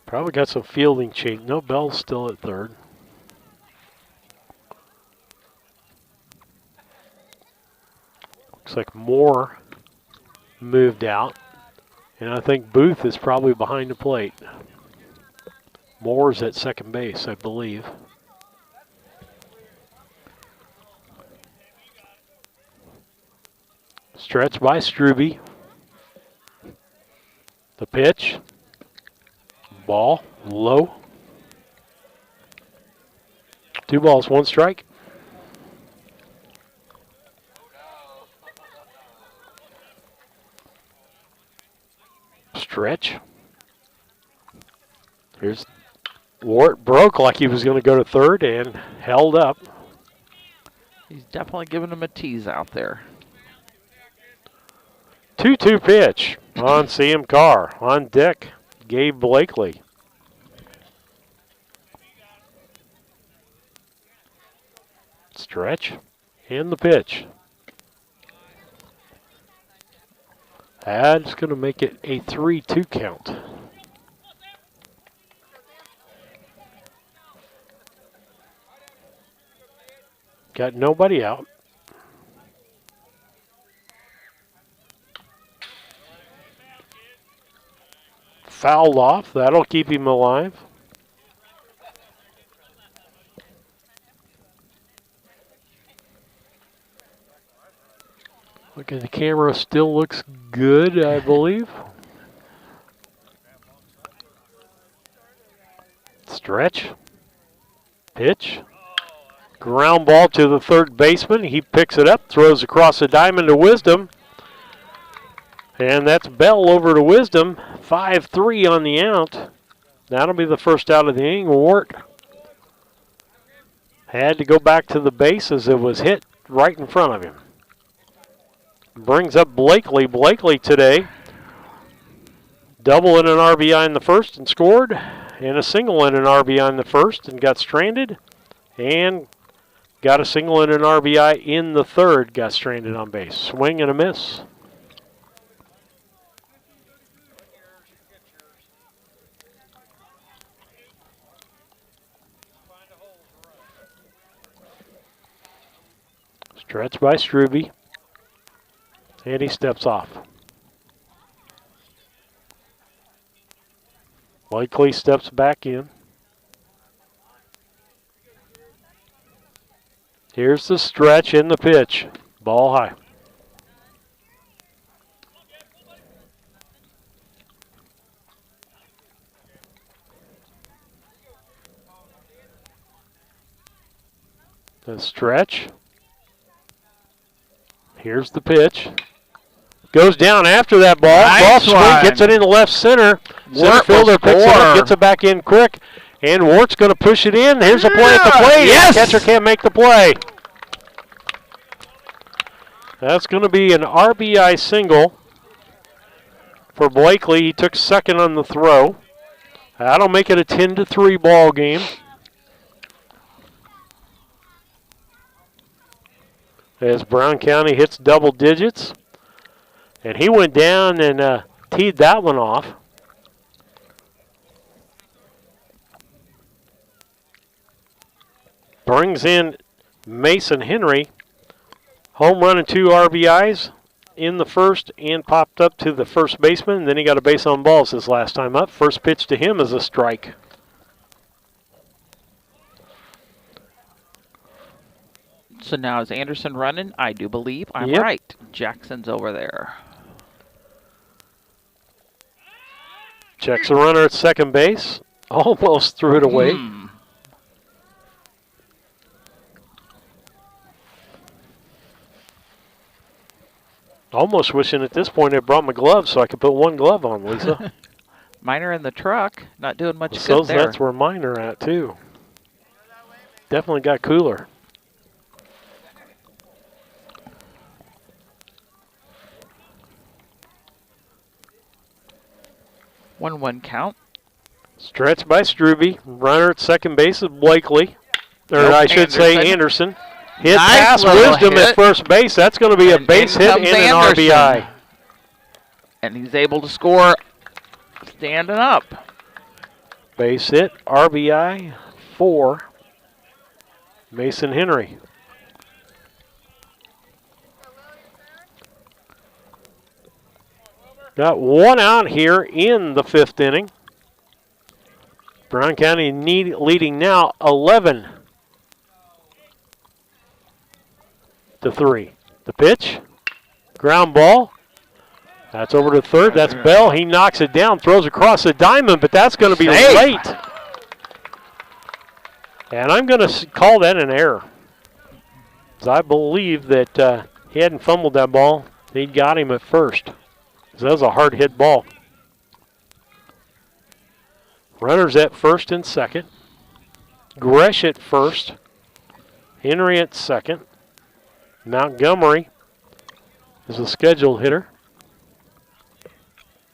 Probably got some fielding change. No, Bell's still at third. Looks like Moore moved out. And I think Booth is probably behind the plate. Moore's at second base, I believe. Stretch by Struby. The pitch. Ball, low. 2 balls, 1 strike. Stretch. Here's Wart, broke like he was going to go to third and held up. He's definitely giving him a tease out there. 2-2 pitch on Sam Carr. On deck, Gabe Blakely. Stretch and the pitch. That's going to make it a 3-2 count. Got nobody out. Fouled off. That'll keep him alive. Look at the camera, still looks good, I believe. Stretch. Pitch. Ground ball to the third baseman. He picks it up, throws across the diamond to Wisdom. And that's Bell over to Wisdom. 5-3 on the out. That'll be the first out of the inning. Wart had to go back to the base as it was hit right in front of him. Brings up Blakely. Blakely today, double and an RBI in the first and scored, and a single and an RBI in the first and got stranded, and got a single and an RBI in the third, got stranded on base. Swing and a miss. Stretch by Struby. And he steps off. Blakely steps back in. Here's the stretch and the pitch. Ball high. The stretch. Here's the pitch. Goes down after that ball. Ball swing, gets it in the left center. Center fielder picks it up, gets it back in quick. And Wart's going to push it in. Here's a play at the plate. Yes! The catcher can't make the play. That's going to be an RBI single for Blakely. He took second on the throw. That'll make it a 10-3 ball game. As Brown County hits double digits. And he went down and teed that one off. Brings in Mason Henry. Home run and 2 RBIs in the first and popped up to the first baseman. And then he got a base on balls his last time up. First pitch to him is a strike. So now is Anderson running? I do believe I'm right. Jackson's over there. Checks a runner at second base. Almost threw it away. Almost wishing at this point I brought my gloves so I could put one glove on, Lisa. Mine are in the truck. Not doing much So good there. that's where mine are at, too. Definitely got cooler. 1-1 count. Stretch by Struby. Runner at second base is Blakely. Or I should say Anderson. Hit past Wisdom at first base. That's going to be a base hit and an RBI. And he's able to score standing up. Base hit, RBI for Mason Henry. Got one out here in the 5th inning. Brown County leading now 11-3. The pitch, ground ball. That's over to third. That's Bell. He knocks it down, throws across the diamond, but that's going to be late. And I'm going to call that an error. Because I believe that he hadn't fumbled that ball. He got him at first. So that was a hard hit ball. Runners at first and second. Gresh at first. Henry at second. Montgomery is a scheduled hitter.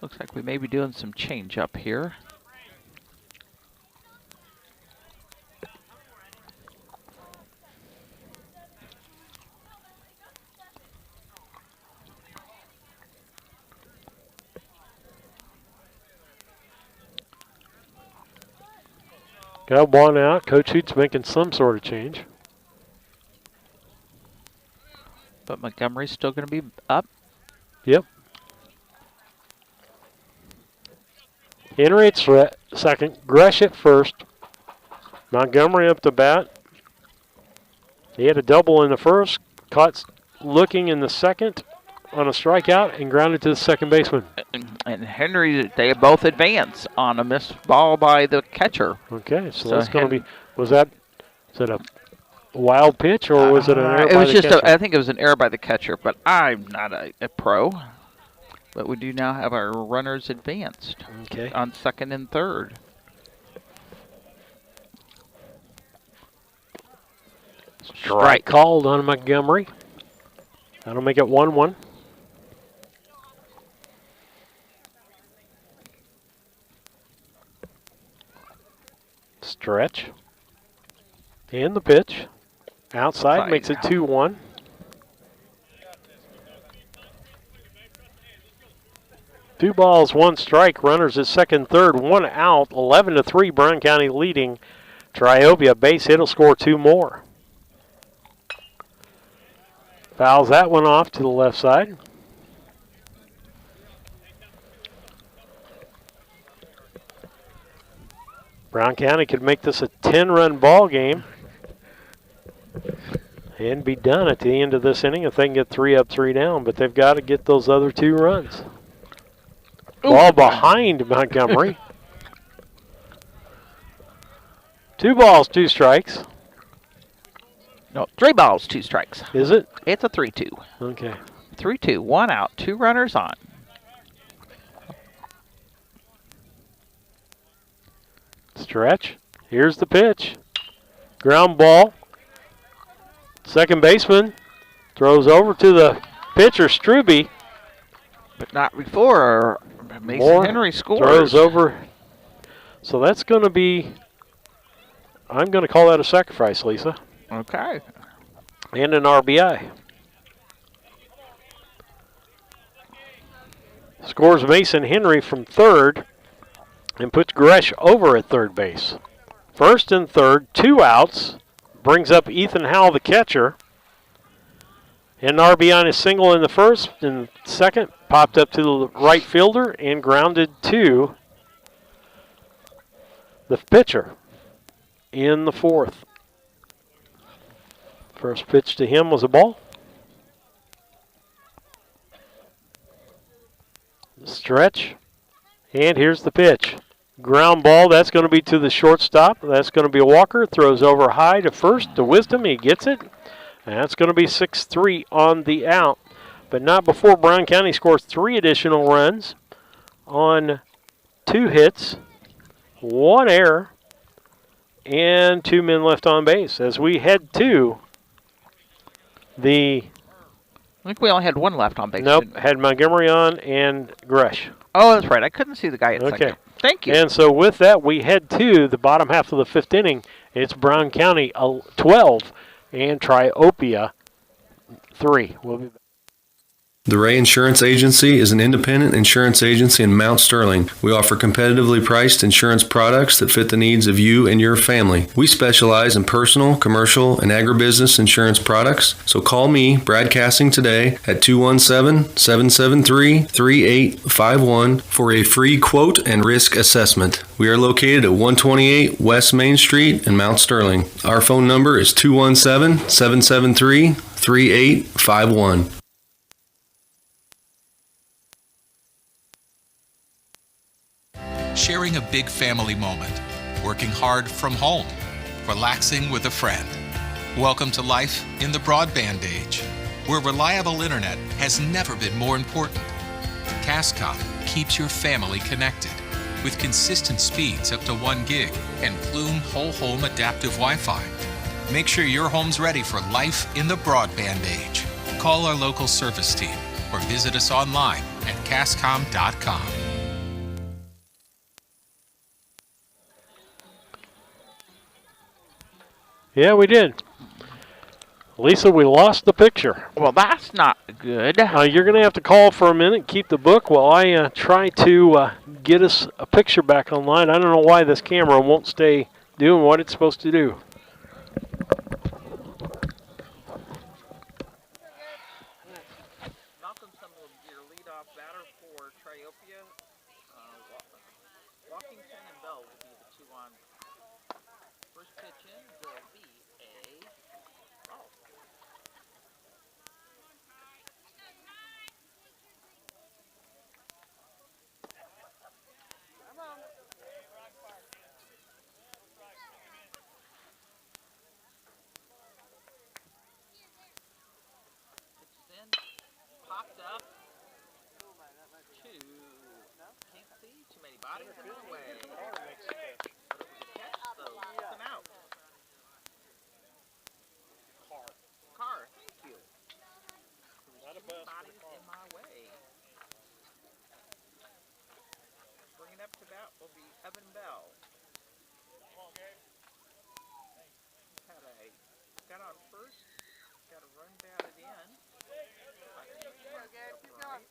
Looks like we may be doing some change up here. Got one out. Coach Heat's making some sort of change. But Montgomery's still going to be up. Yep. Henry at second. Gresh at first. Montgomery up to bat. He had a double in the first. Caught looking in the second on a strikeout and grounded to the second baseman. And Henry, they both advance on a missed ball by the catcher. Okay, so that's going to be, is it a wild pitch or was it an error it by was the just catcher? I think it was an error by the catcher, but I'm not a pro. But we do now have our runners advanced on second and third. Strike called on Montgomery. That'll make it 1-1. Stretch. And the pitch. Outside makes it 2-1. Two balls, one strike. Runners at second, third, one out. 11-3. Brown County leading Triopia. Base hit will score 2 more. Fouls that one off to the left side. Brown County could make this a 10-run ball game and be done at the end of this inning if they can get 3 up, 3 down. But they've got to get those other 2 runs. Ball behind Montgomery. 2 balls, 2 strikes. No, 3 balls, 2 strikes. Is it? It's a 3-2. Okay. 3-2. 1 out, 2 runners on. Stretch. Here's the pitch. Ground ball. Second baseman throws over to the pitcher, Struby. But not before Mason Moore Henry scores. Throws over. So that's going to be, I'm going to call that a sacrifice, Lisa. Okay. And an RBI. Scores Mason Henry from third and puts Gresh over at third base. First and third, 2 outs. Brings up Ethan Howell, the catcher. And an RBI on his single in the first, and second popped up to the right fielder and grounded to the pitcher in the fourth. First pitch to him was a ball. Stretch. And here's the pitch. Ground ball, that's going to be to the shortstop. That's going to be a walker. Throws over high to first to Wisdom. He gets it. And that's going to be 6-3 on the out. But not before Brown County scores 3 additional runs on 2 hits, 1 error, and 2 men left on base as we head to the... I think we only had 1 left on base. Nope, had Montgomery on and Gresh. Oh, that's right. I couldn't see the guy at second. Thank you. And so with that, we head to the bottom half of the 5th inning. It's Brown County 12 and Triopia 3. We'll be back. The Ray Insurance Agency is an independent insurance agency in Mount Sterling. We offer competitively priced insurance products that fit the needs of you and your family. We specialize in personal, commercial, and agribusiness insurance products. So call me, Brad Cassing, today at 217-773-3851 for a free quote and risk assessment. We are located at 128 West Main Street in Mount Sterling. Our phone number is 217-773-3851. Sharing a big family moment, working hard from home, relaxing with a friend. Welcome to life in the broadband age, where reliable internet has never been more important. Cascom keeps your family connected with consistent speeds up to 1 gig and Plume whole home adaptive Wi-Fi. Make sure your home's ready for life in the broadband age. Call our local service team or visit us online at cascom.com. Yeah, we did. Lisa, we lost the picture. Well, that's not good. You're going to have to call for a minute, keep the book while I try to get us a picture back online. I don't know why this camera won't stay doing what it's supposed to do. Malcolm Stumble, your leadoff batter for Triopia. Walkington and Bell will be the 2 on. First pitch in will be a ball. Come on. Pitches in, popped up. 2. Can't see too many bodies in the way. Catch, though. It's an out. Car, thank you. There's 2 bodies in my way. Bringing up to bat will be Evan Bell. Got on first. Got a run batted in. Keep going.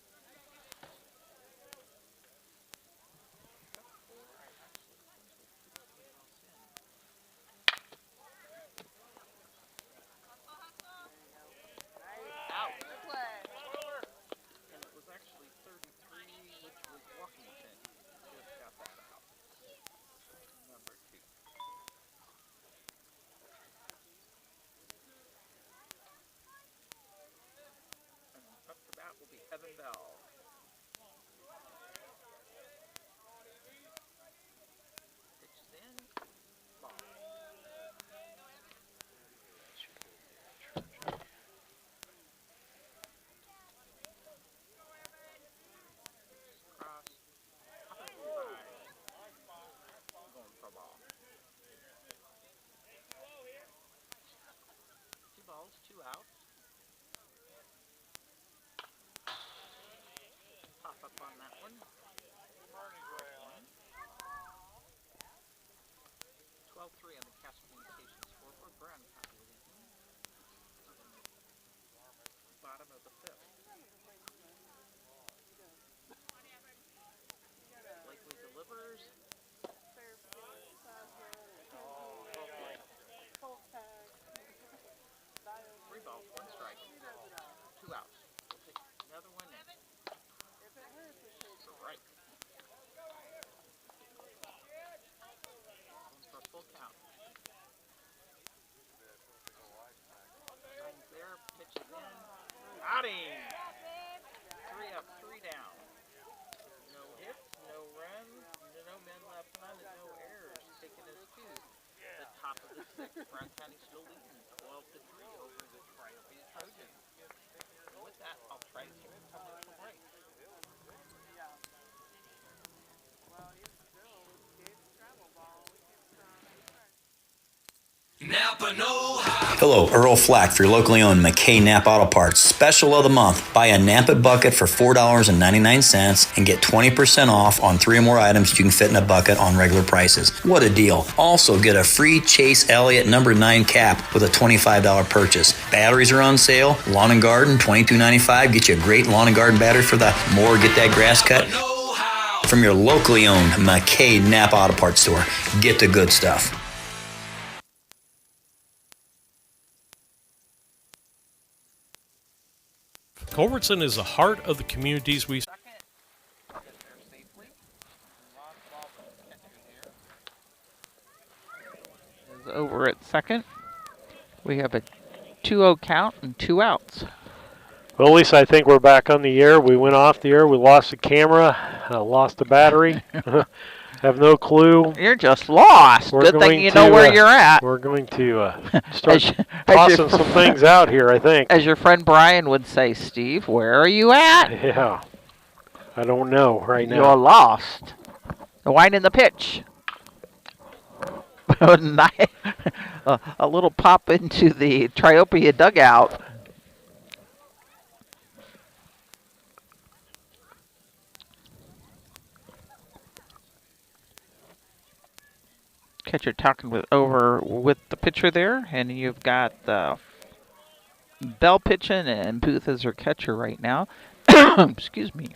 Brown County still leading 12-3 over the Triopia Trojans. And with that, I'll try to take a commercial break. Hello, Earl Flack for your locally owned McKay Napa Auto Parts. Special of the month. Buy a Napa bucket for $4.99 and get 20% off on 3 or more items you can fit in a bucket on regular prices. What a deal. Also, get a free Chase Elliott number 9 cap with a $25 purchase. Batteries are on sale. Lawn and Garden, $22.95. Get you a great lawn and garden battery for the more get that grass cut. From your locally owned McKay Napa Auto Parts store. Get the good stuff. Culbertson is the heart of the communities we Over at second. We have a 2-0 count and 2 outs. Well, Lisa, I think we're back on the air. We went off the air. We lost the camera, lost the battery. Have no clue. You're just lost. Good thing you know where you're at. We're going to start tossing some things out here, I think. As your friend Brian would say, Steve, where are you at? Yeah. I don't know right now. You're lost. Winding the pitch. A little pop into the Triopia dugout. Catcher talking with the pitcher there, and you've got Bell pitching and Booth as her catcher right now. Excuse me.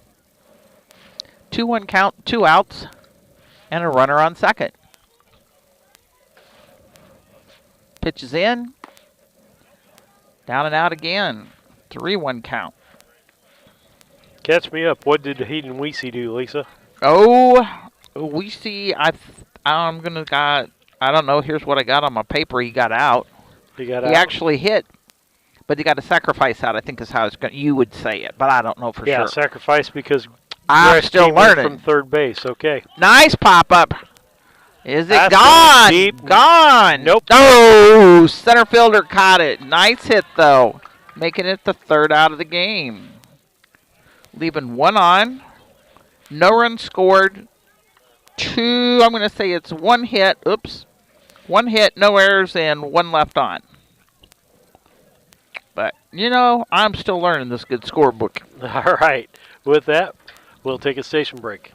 2-1 count, 2 outs, and a runner on second. Pitch is in. Down and out again. 3-1 count. Catch me up. What did Hayden Weesey do, Lisa? Oh, Weesey, I'm gonna I don't know. Here's what I got on my paper. He got out. He got out. He actually hit, but he got a sacrifice out. I think is how you would say it, but I don't know for sure. Yeah, sacrifice because I'm still learning from third base. Okay. Nice pop up. Is it That's gone? Deep. Gone. Nope. Oh, center fielder caught it. Nice hit though, making it the 3rd out of the game. Leaving 1 on. No runs scored. 2, I'm going to say it's 1 hit. Oops. 1 hit, no errors, and 1 left on. But, I'm still learning this good scorebook. All right. With that, we'll take a station break.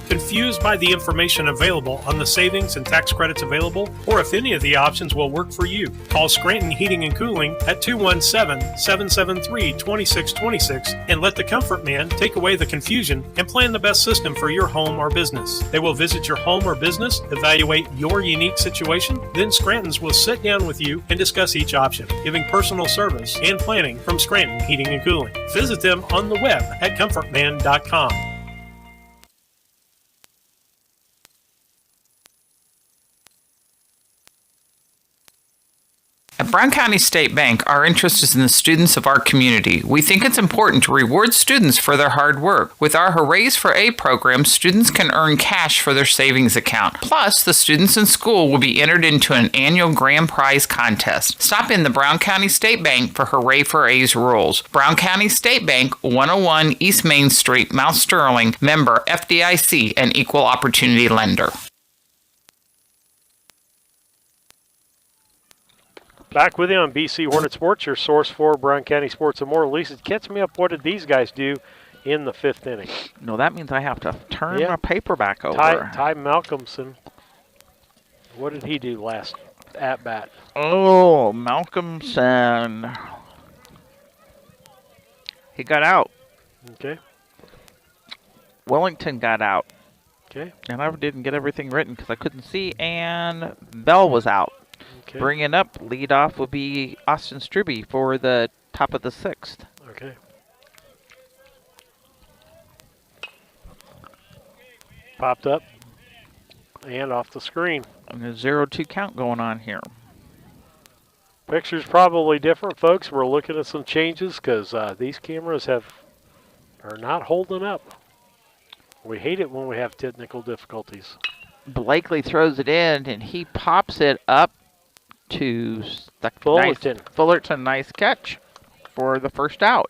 Confused by the information available on the savings and tax credits available, or if any of the options will work for you? Call Scranton Heating and Cooling at 217-773-2626 and let the Comfort Man take away the confusion and plan the best system for your home or business. They will visit your home or business, evaluate your unique situation, then Scranton's will sit down with you and discuss each option, giving personal service and planning from Scranton Heating and Cooling. Visit them on the web at comfortman.com. At Brown County State Bank, our interest is in the students of our community. We think it's important to reward students for their hard work. With our Hoorays for A program, students can earn cash for their savings account. Plus, the students in school will be entered into an annual grand prize contest. Stop in the Brown County State Bank for Hooray for A's rules. Brown County State Bank, 101 East Main Street, Mount Sterling, member FDIC, and equal opportunity lender. Back with you on BC Hornet Sports, your source for Brown County sports and more. Lisa, catch me up. What did these guys do in the 5th inning? No, that means I have to turn my paper back over. Ty Malcolmson. What did he do last at bat? Oh, Malcolmson. He got out. Okay. Wellington got out. Okay. And I didn't get everything written because I couldn't see. And Bell was out. Okay. Bringing up, leadoff will be Austin Stribby for the top of the 6th. Okay. Popped up and off the screen. And a 0-2 count going on here. Picture's probably different, folks. We're looking at some changes because these cameras are not holding up. We hate it when we have technical difficulties. Blakely throws it in, and he pops it up to Fullerton. Fullerton, nice catch for the first out.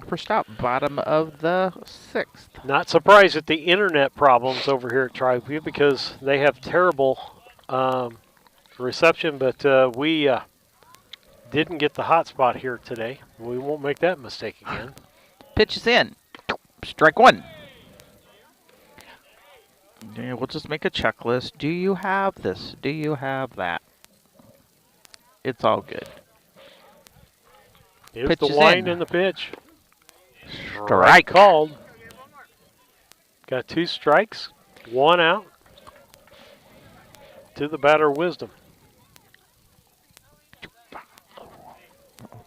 First out, bottom of the 6th. Not surprised at the internet problems over here at Triopia because they have terrible reception, but we didn't get the hot spot here today. We won't make that mistake again. Pitch is in. Strike one. Yeah, we'll just make a checklist. Do you have this? Do you have that? It's all good. Here's Pitch the is wind in. and the pitch. Strike called. Got 2 strikes, 1 out. To the batter, Wisdom.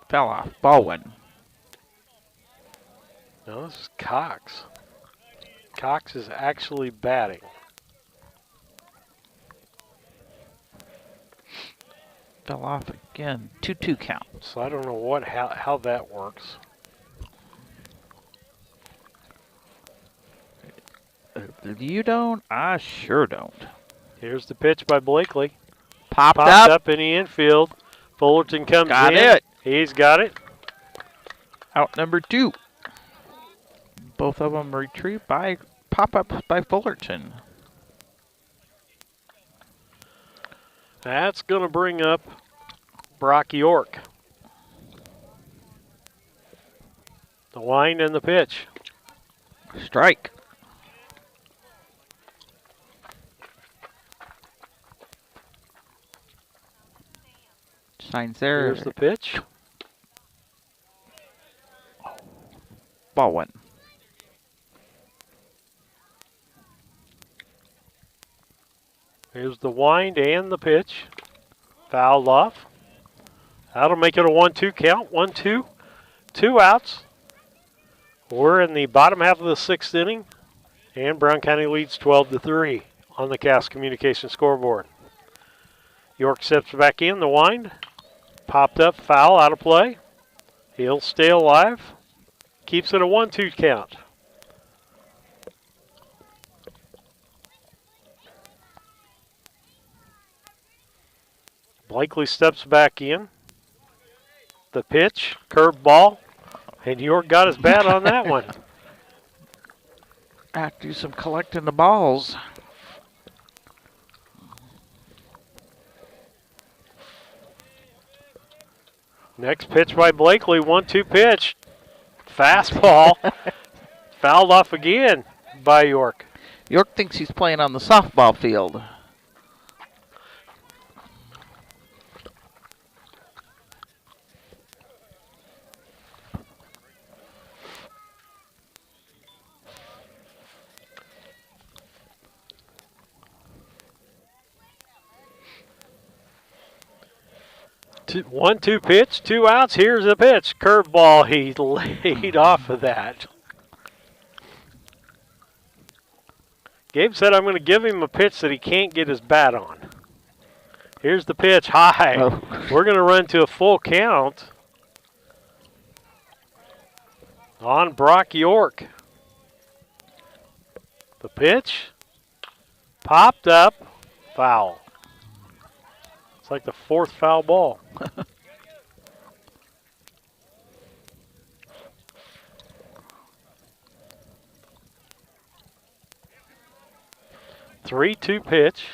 Fell off. Ball one. No, this is Cox. Cox is actually batting. Fell off again. 2-2 count. So I don't know how that works. You don't? I sure don't. Here's the pitch by Blakely. Popped up in the infield. Fullerton comes Got in. it. He's got it. Out number 2. Both of them retrieved by pop-up by Fullerton. That's going to bring up Brock York. The wind and the pitch. Strike. Signs there. Here's the pitch. Ball one. Here's the wind and the pitch. Fouled off. That'll make it a 1-2 count. 1-2. 2 outs. We're in the bottom half of the 6th inning. And Brown County leads 12-3 on the Cass Communication scoreboard. York steps back in. The wind. Popped up. Foul. Out of play. He'll stay alive. Keeps it a 1-2 count. Blakely steps back in. The pitch, curved ball, and York got his bat on that one. Have to do some collecting the balls. Next pitch by Blakely, 1-2 pitch. Fastball. Fouled off again by York. York thinks he's playing on the softball field. One, 2 pitch, 2 outs. Here's the pitch. Curveball. He laid off of that. Gabe said, I'm going to give him a pitch that he can't get his bat on. Here's the pitch. High. Oh. We're going to run to a full count on Brock York. The pitch. Popped up. Foul. It's like the 4th foul ball. 3-2 pitch.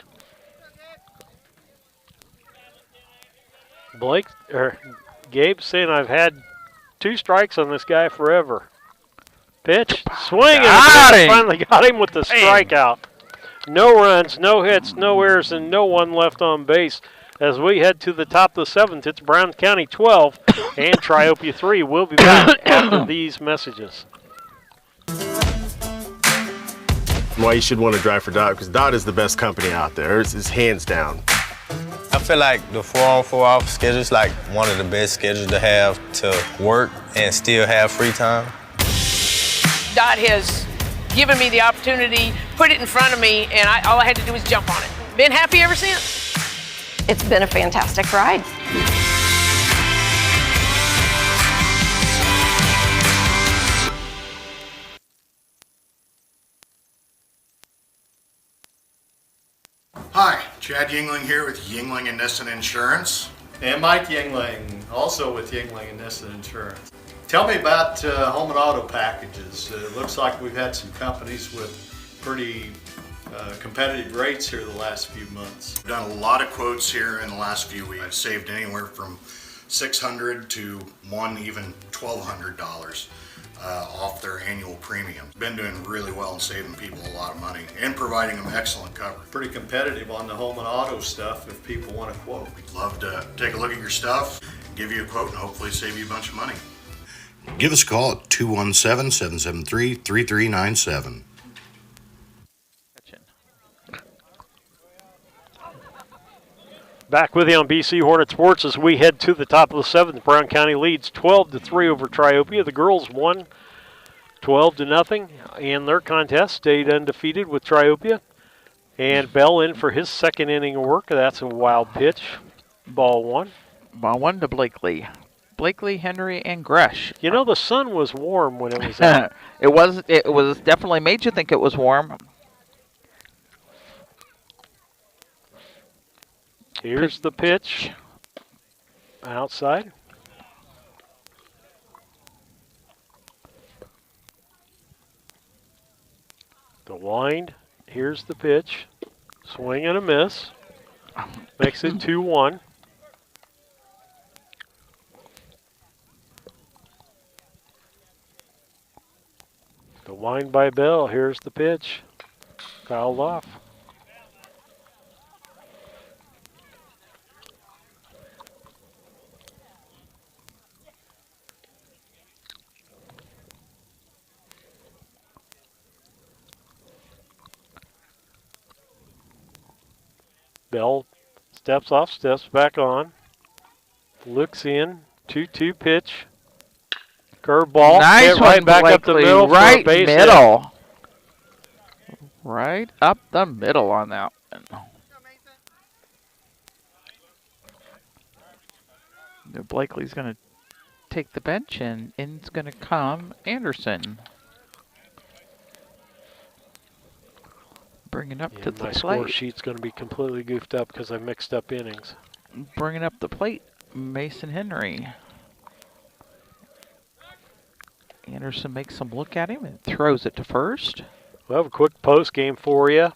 Gabe's saying I've had 2 strikes on this guy forever. Pitch, swing, and finally got him with the strikeout. No runs, no hits, no errors, and no one left on base. As we head to the top of the 7th, it's Brown County 12 and Triopia 3. We'll be back after these messages. Why you should want to drive for Dot, because Dot is the best company out there. It's hands down. I feel like the 4-on-4 off schedule is like one of the best schedules to have to work and still have free time. Dot has given me the opportunity, put it in front of me, and all I had to do was jump on it. Been happy ever since. It's been a fantastic ride. Hi, Chad Yingling here with Yingling and Nissen Insurance. And Mike Yingling, also with Yingling and Nissen Insurance. Tell me about home and auto packages. It looks like we've had some companies with pretty competitive rates here the last few months. We've done a lot of quotes here in the last few weeks. I've saved anywhere from $600 to even $1,200 off their annual premium. Been doing really well and saving people a lot of money and providing them excellent coverage. Pretty competitive on the home and auto stuff if people want to quote. We'd love to take a look at your stuff, give you a quote, and hopefully save you a bunch of money. Give us a call at 217-773-3397. Back with you on BC Hornet Sports as we head to the top of the seventh. Brown County leads 12-3 over Triopia. The girls won 12-0 in their contest, stayed undefeated with Triopia. And Bell in for his second inning of work. That's a wild pitch. Ball one. Ball one to Blakely. Blakely, Henry, and Gresh. You know, the sun was warm when it was out. It was definitely made you think it was warm. Here's the pitch. Outside. The wind. Here's the pitch. Swing and a miss. Makes it 2-1. The wind by Bell. Here's the pitch. Fouled off. Bell steps off, steps back on, looks in, 2-2 pitch, curveball, nice right back up the middle, right for a base middle, hit. Right up the middle on that one. Blakely's going to take the bench, and in's going to come Anderson. Bringing up to the My plate. score sheet's going to be completely goofed up because I mixed up innings. Bringing up the plate, Mason Henry. Anderson makes him look at him and throws it to first. We'll have a quick post game for you.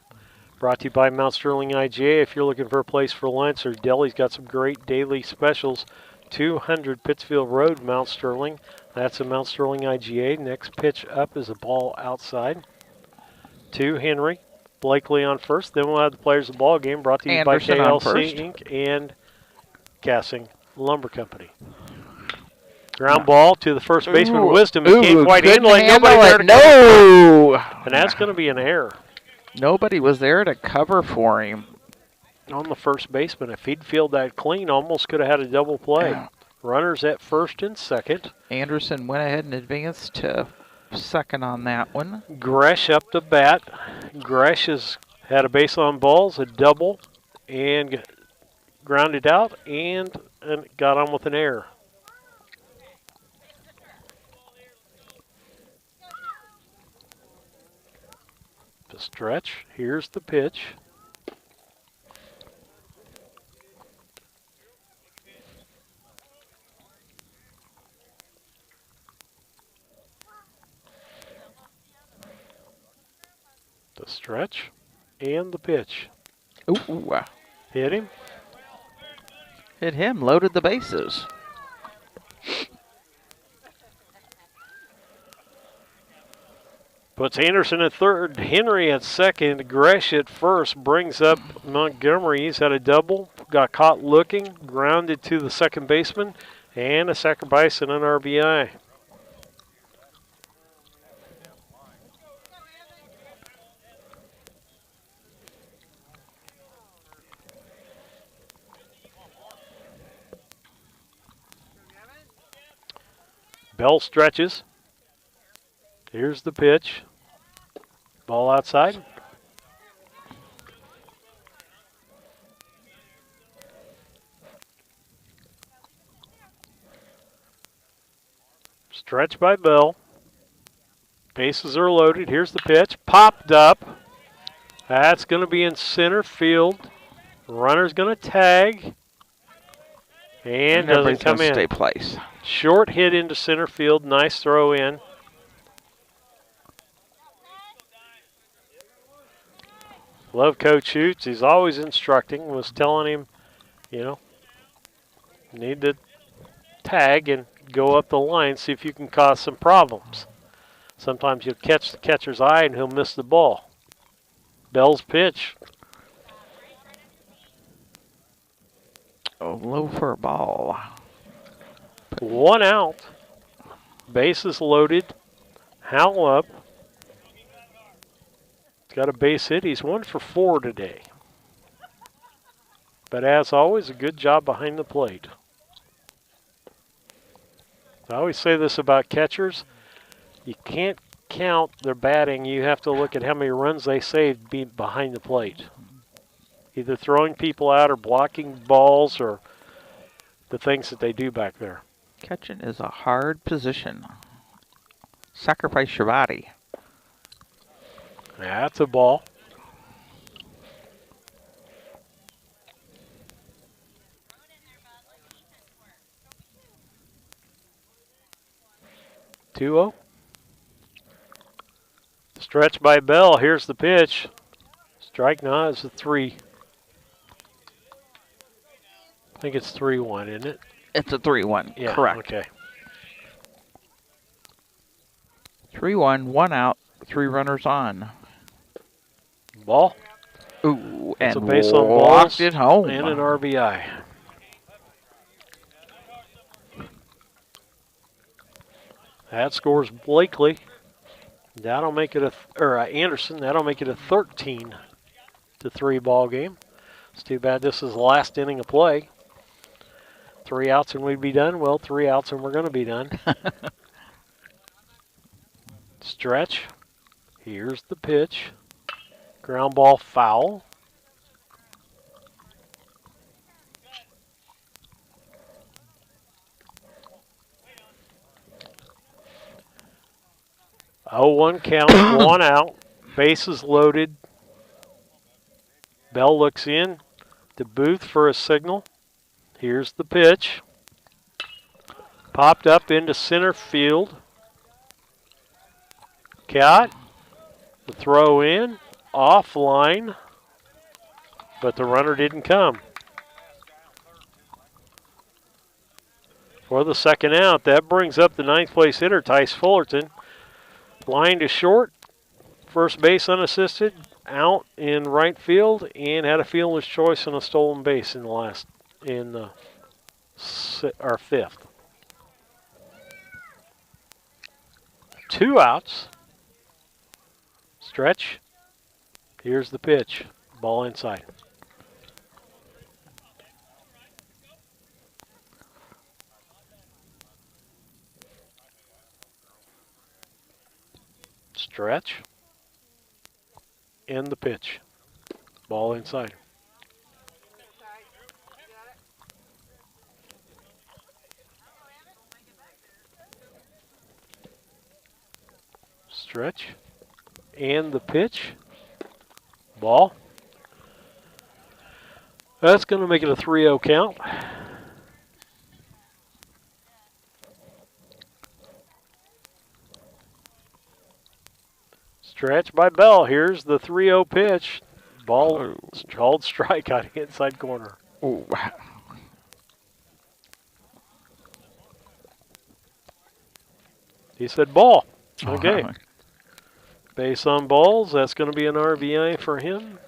Brought to you by Mount Sterling IGA. If you're looking for a place for lunch or deli's got some great daily specials. 200 Pittsfield Road, Mount Sterling. That's a Mount Sterling IGA. Next pitch up is a ball outside. To Henry. Blakely on first. Then we'll have the players of the ball game brought to you Anderson by on KLC first. Inc. and Cassing Lumber Company. Ground ball to the first baseman. Wisdom. It can't quite handle it. Nobody there to No! And that's going to be an error. Nobody was there to cover for him. On the first baseman. If he'd fielded that clean, almost could have had a double play. Runners at first and second. Anderson went ahead and advanced to second on that one. Gresh up to bat. Gresh has had a base on balls, a double, and grounded out, and got on with an error. The stretch. Here's the pitch. The stretch and the pitch. Ooh. Hit him. Hit him, loaded the bases. Puts Anderson at third, Henry at second, Gresh at first, brings up Montgomery. He's had a double, got caught looking, grounded to the second baseman, and a sacrifice and an RBI. Bell stretches. Here's the pitch. Ball outside. Stretch by Bell. Bases are loaded. Here's the pitch. Popped up. That's going to be in center field. Runner's going to tag. And doesn't come in. Stay place. Short hit into center field. Nice throw in. Love Coach Hoots. He's always instructing. Was telling him, you know, need to tag and go up the line, see if you can cause some problems. Sometimes you'll catch the catcher's eye and he'll miss the ball. Bell's pitch. Oh, low for a ball. 1 out. Bases loaded. Howell up. He's got a base hit. He's 1 for 4 today. But as always, a good job behind the plate. I always say this about catchers. You can't count their batting. You have to look at how many runs they saved behind the plate. Either throwing people out or blocking balls or the things that they do back there. Catching is a hard position. Sacrifice your body. That's a ball. Two-0. Stretch by Bell. Here's the pitch. Strike now is a 3. I think it's 3-1, isn't it? It's a 3-1. Yeah, correct. Okay. 3-1, 1 out, 3 runners on. Ball. Ooh, It's and a base on walked balls it home. and an RBI. That scores Blakely. That'll make it Anderson. That'll make it a 13-3 ball game. It's too bad this is the last inning of play. 3 outs and we'd be done. Well, 3 outs and we're going to be done. Stretch. Here's the pitch. Ground ball foul. Oh, 1 count, 1 out. Bases loaded. Bell looks in to Booth for a signal. Here's the pitch. Popped up into center field. Caught. The throw in. Offline. But the runner didn't come. For the second out, that brings up the 9th place hitter, Tice Fullerton. Line to short. First base unassisted. Out in right field and had a fielder's choice and a stolen base in the 5th. 2 outs. Stretch. Here's the pitch. Ball inside. Stretch. And the pitch. Ball inside. Stretch. And the pitch. Ball. That's going to make it a 3-0 count. Stretch by Bell. Here's the 3-0 pitch. Ball called strike on the inside corner. Ooh. He said ball. Okay. Base on balls. That's going to be an RBI for him.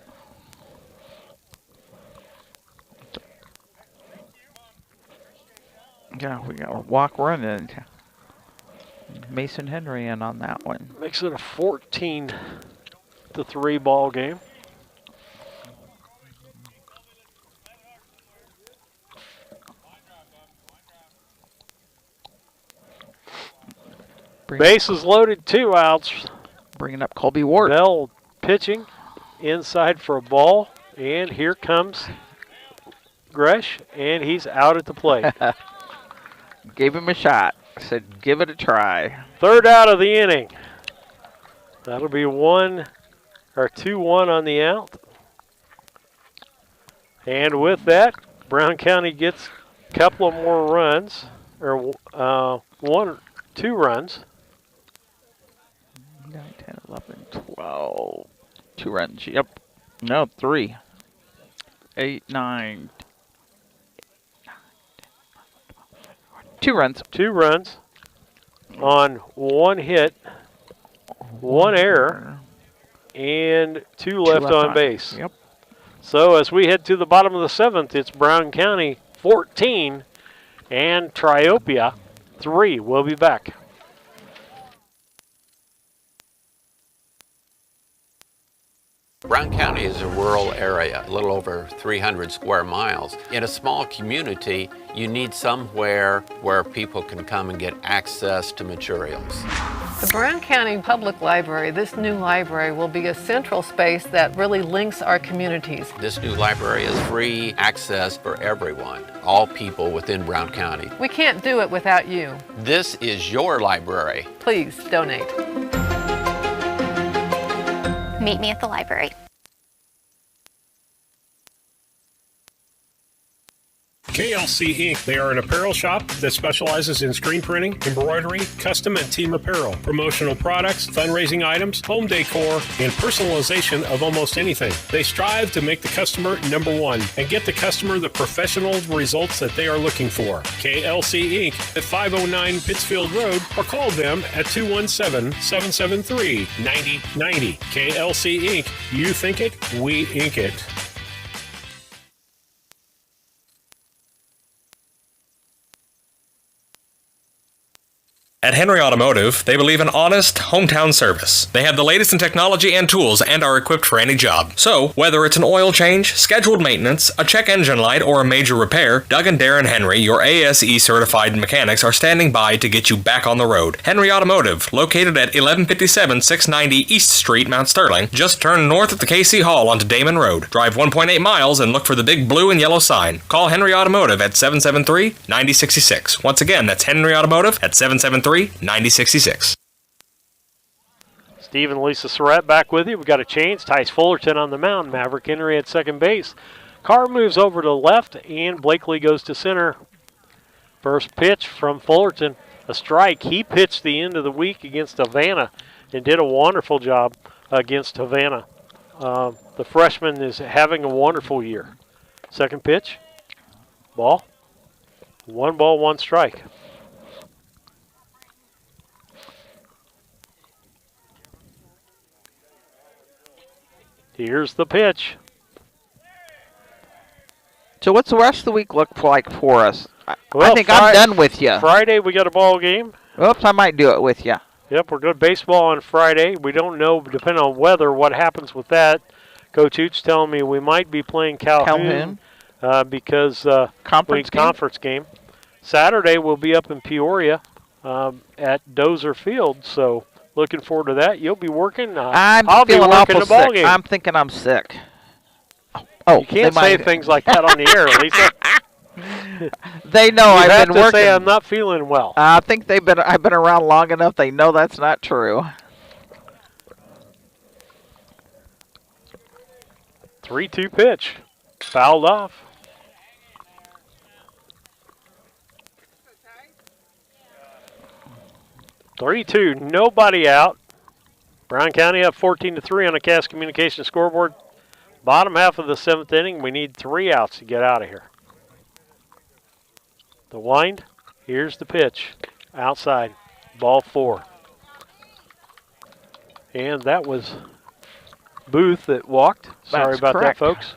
Yeah, we got a walk running. Mason Henry in on that one. Makes it a 14-3 ball game. Bases loaded, 2 outs. Bringing up Colby Ward. Bell pitching inside for a ball, and here comes Gresh, and he's out at the plate. Gave him a shot. Said, give it a try. 3rd out of the inning. That'll be 2-1 on the out. And with that, Brown County gets a couple of more runs, or 2 runs. 9, 10, 11, 12. 2 runs. Yep. No, 3. 8, 9. 2 runs. 2 runs on 1 hit, 1 error, and 2 left on base. Yep. So as we head to the bottom of the 7th, it's Brown County 14 and Triopia 3. We'll be back. Brown County is a rural area, a little over 300 square miles. In a small community, you need somewhere where people can come and get access to materials. The Brown County Public Library, this new library, will be a central space that really links our communities. This new library is free access for everyone, all people within Brown County. We can't do it without you. This is your library. Please donate. Meet me at the library. KLC Inc. They are an apparel shop that specializes in screen printing, embroidery, custom and team apparel, promotional products, fundraising items, home decor, and personalization of almost anything. They strive to make the customer number one and get the customer the professional results that they are looking for. KLC Inc. at 509 Pittsfield Road, or call them at 217-773-9090. KLC Inc. You think it, we ink it. At Henry Automotive, they believe in honest, hometown service. They have the latest in technology and tools and are equipped for any job. So, whether it's an oil change, scheduled maintenance, a check engine light, or a major repair, Doug and Darren Henry, your ASE certified mechanics, are standing by to get you back on the road. Henry Automotive, located at 1157 690 East Street, Mount Sterling. Just turn north at the KC Hall onto Damon Road. Drive 1.8 miles and look for the big blue and yellow sign. Call Henry Automotive at 773-9066. Once again, that's Henry Automotive at 773-9066. Steve and Lisa Surratt back with you. We've got a change. Tice Fullerton on the mound. Maverick Henry at second base. Carr moves over to left, and Blakely goes to center. First pitch from Fullerton, a strike. He pitched the end of the week against Havana and did a wonderful job against Havana. The freshman is having a wonderful year. Second pitch, ball. 1 ball, 1 strike. Here's the pitch. So what's the rest of the week look like for us? I think I'm done with you. Friday we got a ball game. Oops, I might do it with you. Yep, we're good baseball on Friday. We don't know, depending on weather, what happens with that. Coach Hooch telling me we might be playing Calhoun. Because conference game. Saturday we'll be up in Peoria at Dozer Field, so looking forward to that. You'll be working. I'll be working the ball game. I'm thinking I'm sick. Oh, you can't say things like that on the air, Lisa. They know I've been working. Say I'm not feeling well. I think I've been around long enough. They know that's not true. 3-2 pitch, fouled off. Three-two, nobody out. Brown County up 14-3 on the Cass Communications scoreboard. Bottom half of the 7th inning, we need 3 outs to get out of here. The wind, here's the pitch, outside, ball 4. And that was Booth that walked. Sorry about that, folks.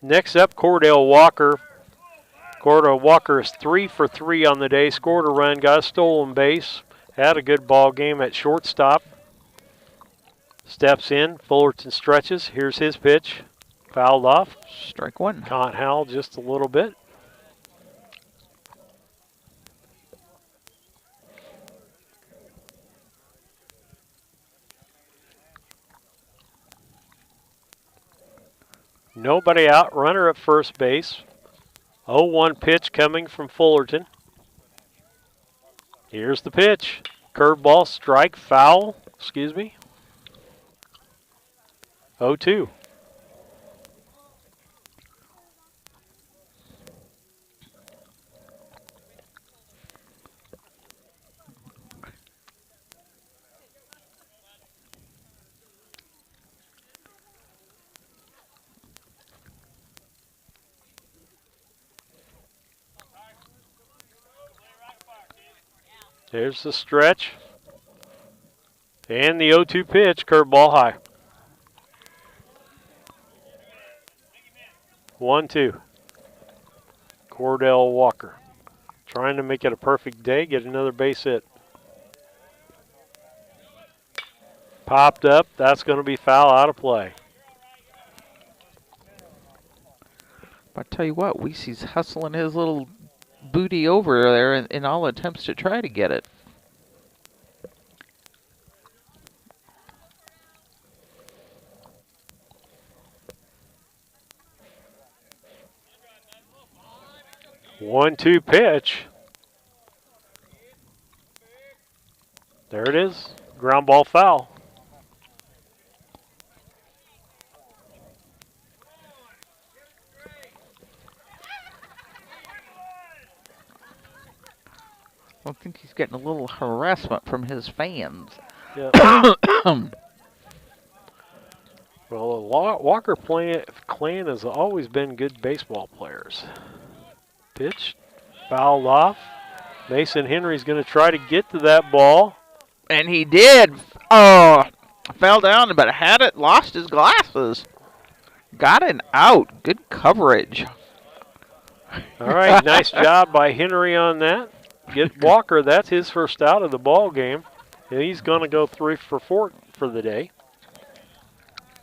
Next up, Cordell Walker. Cordell Walker is 3 for 3 on the day, scored a run, got a stolen base. Had a good ball game at shortstop. Steps in, Fullerton stretches. Here's his pitch. Fouled off. Strike 1. Caught Howell just a little bit. Nobody out. Runner at first base. 0-1 pitch coming from Fullerton. Here's the pitch. Curveball, strike, foul, 0-2. There's the stretch. And the 0-2 pitch, curveball high. 1-2. Cordell Walker trying to make it a perfect day, get another base hit. Popped up, that's going to be foul, out of play. I tell you what, Weesey's hustling his little booty over there in all attempts to try to get it. One-two pitch. There it is. Ground ball foul. I think he's getting a little harassment from his fans. Yeah. Well, the Walker clan has always been good baseball players. Pitch, fouled off. Mason Henry's going to try to get to that ball. And he did. Oh, fell down, but had it, lost his glasses. Got an out. Good coverage. All right, nice job by Henry on that. Get Walker, that's his first out of the ball game. And he's going to go 3 for 4 for the day.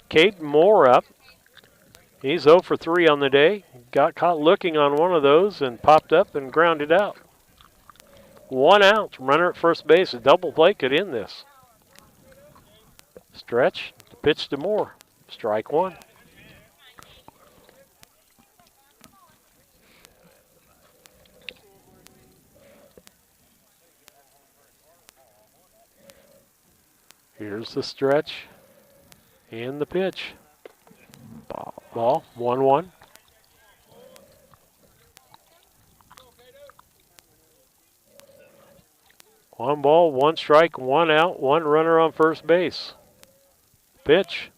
Caden Moore up. He's 0 for 3 on the day. Got caught looking on one of those and popped up and grounded out. 1 out. Runner at first base. A double play could end this. Stretch. Pitch to Moore. Strike 1. Here's the stretch and the pitch. Ball, 1-1. One ball, 1 strike, 1 out, 1 runner on first base. Pitch,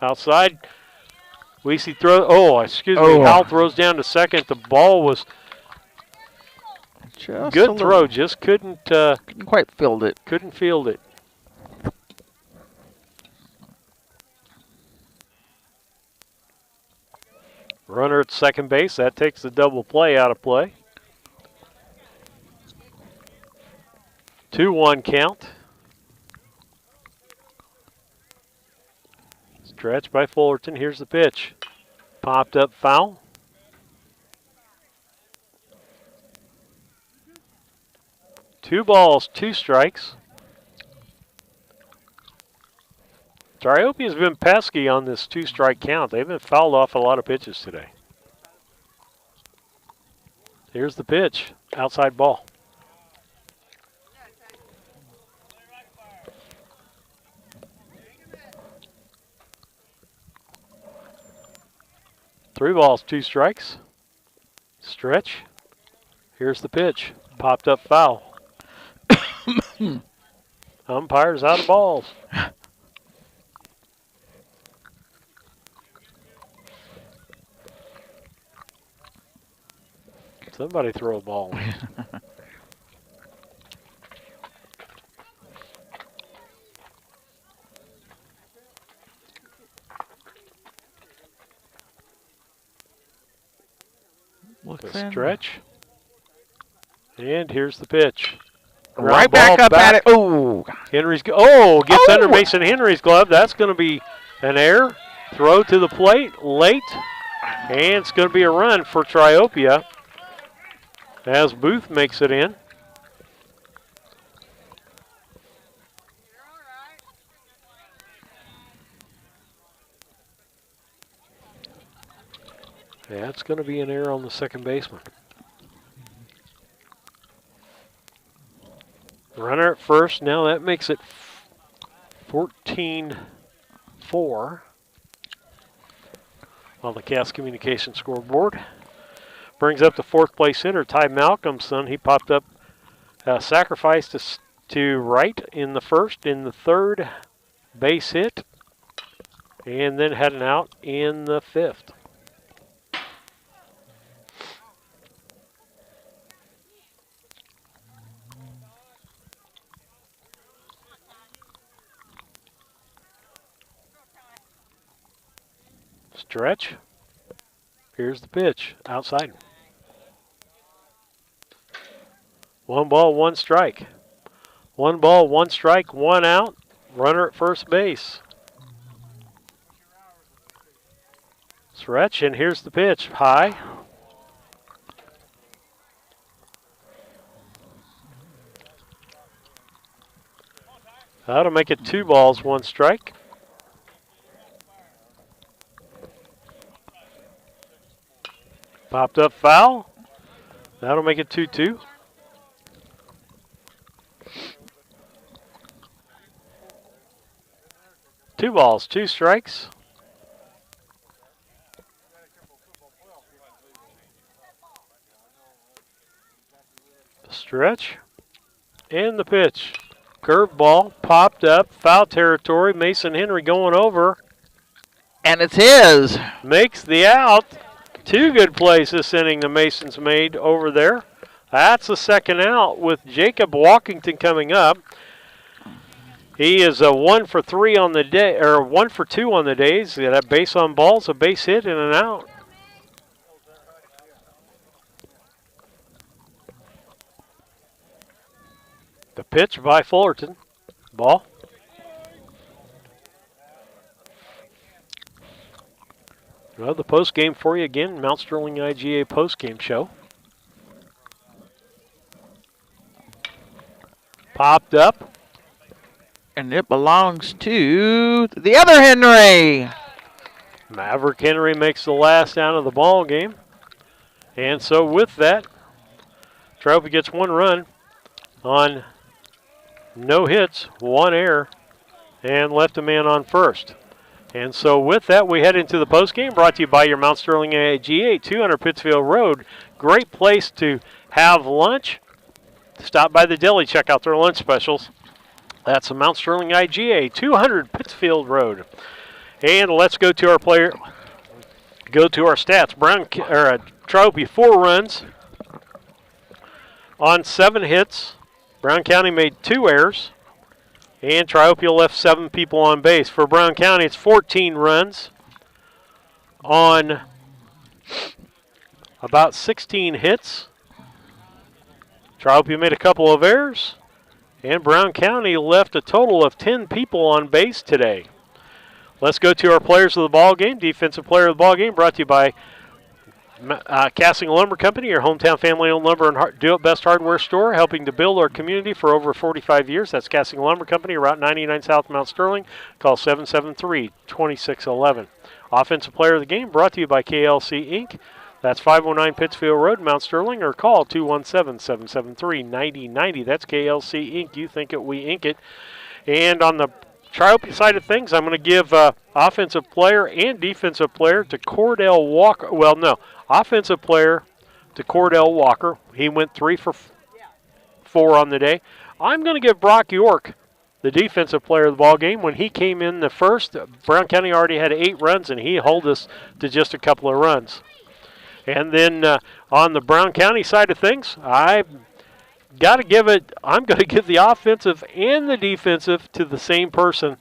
outside. Weesey throw. Howell throws down to second. The ball was just good throw, just couldn't quite field it. Couldn't field it. Runner at second base, that takes the double play out of play. 2-1 count. Stretch by Fullerton. Here's the pitch. Popped up foul. Two balls, 2 strikes. Triopia's been pesky on this 2-strike count. They've been fouled off a lot of pitches today. Here's the pitch. Outside ball. Three balls, 2 strikes. Stretch. Here's the pitch. Popped up foul. Umpire's out of balls. Somebody throw a ball. The stretch. And here's the pitch. Right back up at it. Oh, Henry's gets under Mason Henry's glove. That's going to be an error. Throw to the plate late, and it's going to be a run for Triopia as Booth makes it in. That's going to be an error on the second baseman. Runner at first. Now that makes it 14-4 on the Cass Communication scoreboard. Brings up the 4th place hitter, Ty Malcolmson. He popped up, sacrificed to right in the first, in the third, base hit, and then had an out in the 5th. Stretch. Here's the pitch. Outside. 1 ball, 1 strike. 1 ball, 1 strike, 1 out. Runner at first base. Stretch, and here's the pitch. High. That'll make it 2 balls, 1 strike. Popped up foul. That'll make it 2-2. Two balls, 2 strikes. Stretch. And the pitch. Curveball, popped up, foul territory. Mason Henry going over. And it's his. Makes the out. 2 good plays this inning the Masons made over there. That's the second out with Jacob Walkington coming up. He is a 1 for 3 on the day, or 1 for 2 on the days. He got a base on balls, a base hit, and an out. The pitch by Fullerton. Ball. Well, the post game for you again, Mount Sterling IGA post game show. Popped up. And it belongs to the other Henry. Maverick Henry makes the last out of the ball game. And so with that, Triopia gets 1 run on no hits, 1 error, and left a man on first. And so with that, we head into the postgame, brought to you by your Mount Sterling IGA, 200 Pittsfield Road. Great place to have lunch. Stop by the deli, check out their lunch specials. That's the Mount Sterling IGA, 200 Pittsfield Road. And let's go to our player. Go to our stats. Triopia 4 runs on 7 hits. Brown County made 2 errors. And Triopia left 7 people on base. For Brown County, it's 14 runs on about 16 hits. Triopia made a couple of errors. And Brown County left a total of 10 people on base today. Let's go to our players of the ball game. Defensive player of the ball game brought to you by Casting Lumber Company, your hometown family-owned lumber and do-it-best hardware store, helping to build our community for over 45 years. That's Casting Lumber Company, Route 99 South Mount Sterling. Call 773-2611. Offensive player of the game brought to you by KLC Inc. That's 509 Pittsfield Road, Mount Sterling, or call 217-773-9090. That's KLC Inc. You think it, we ink it. And on the Triopia side of things, I'm going to give offensive player and defensive player to Cordell Walker. Well, no, offensive player to Cordell Walker. He went 3 for 4 on the day. I'm going to give Brock York the defensive player of the ball game. When he came in the first, Brown County already had 8 runs, and he held us to just a couple of runs. And then on the Brown County side of things, I'm going to give the offensive and the defensive to the same person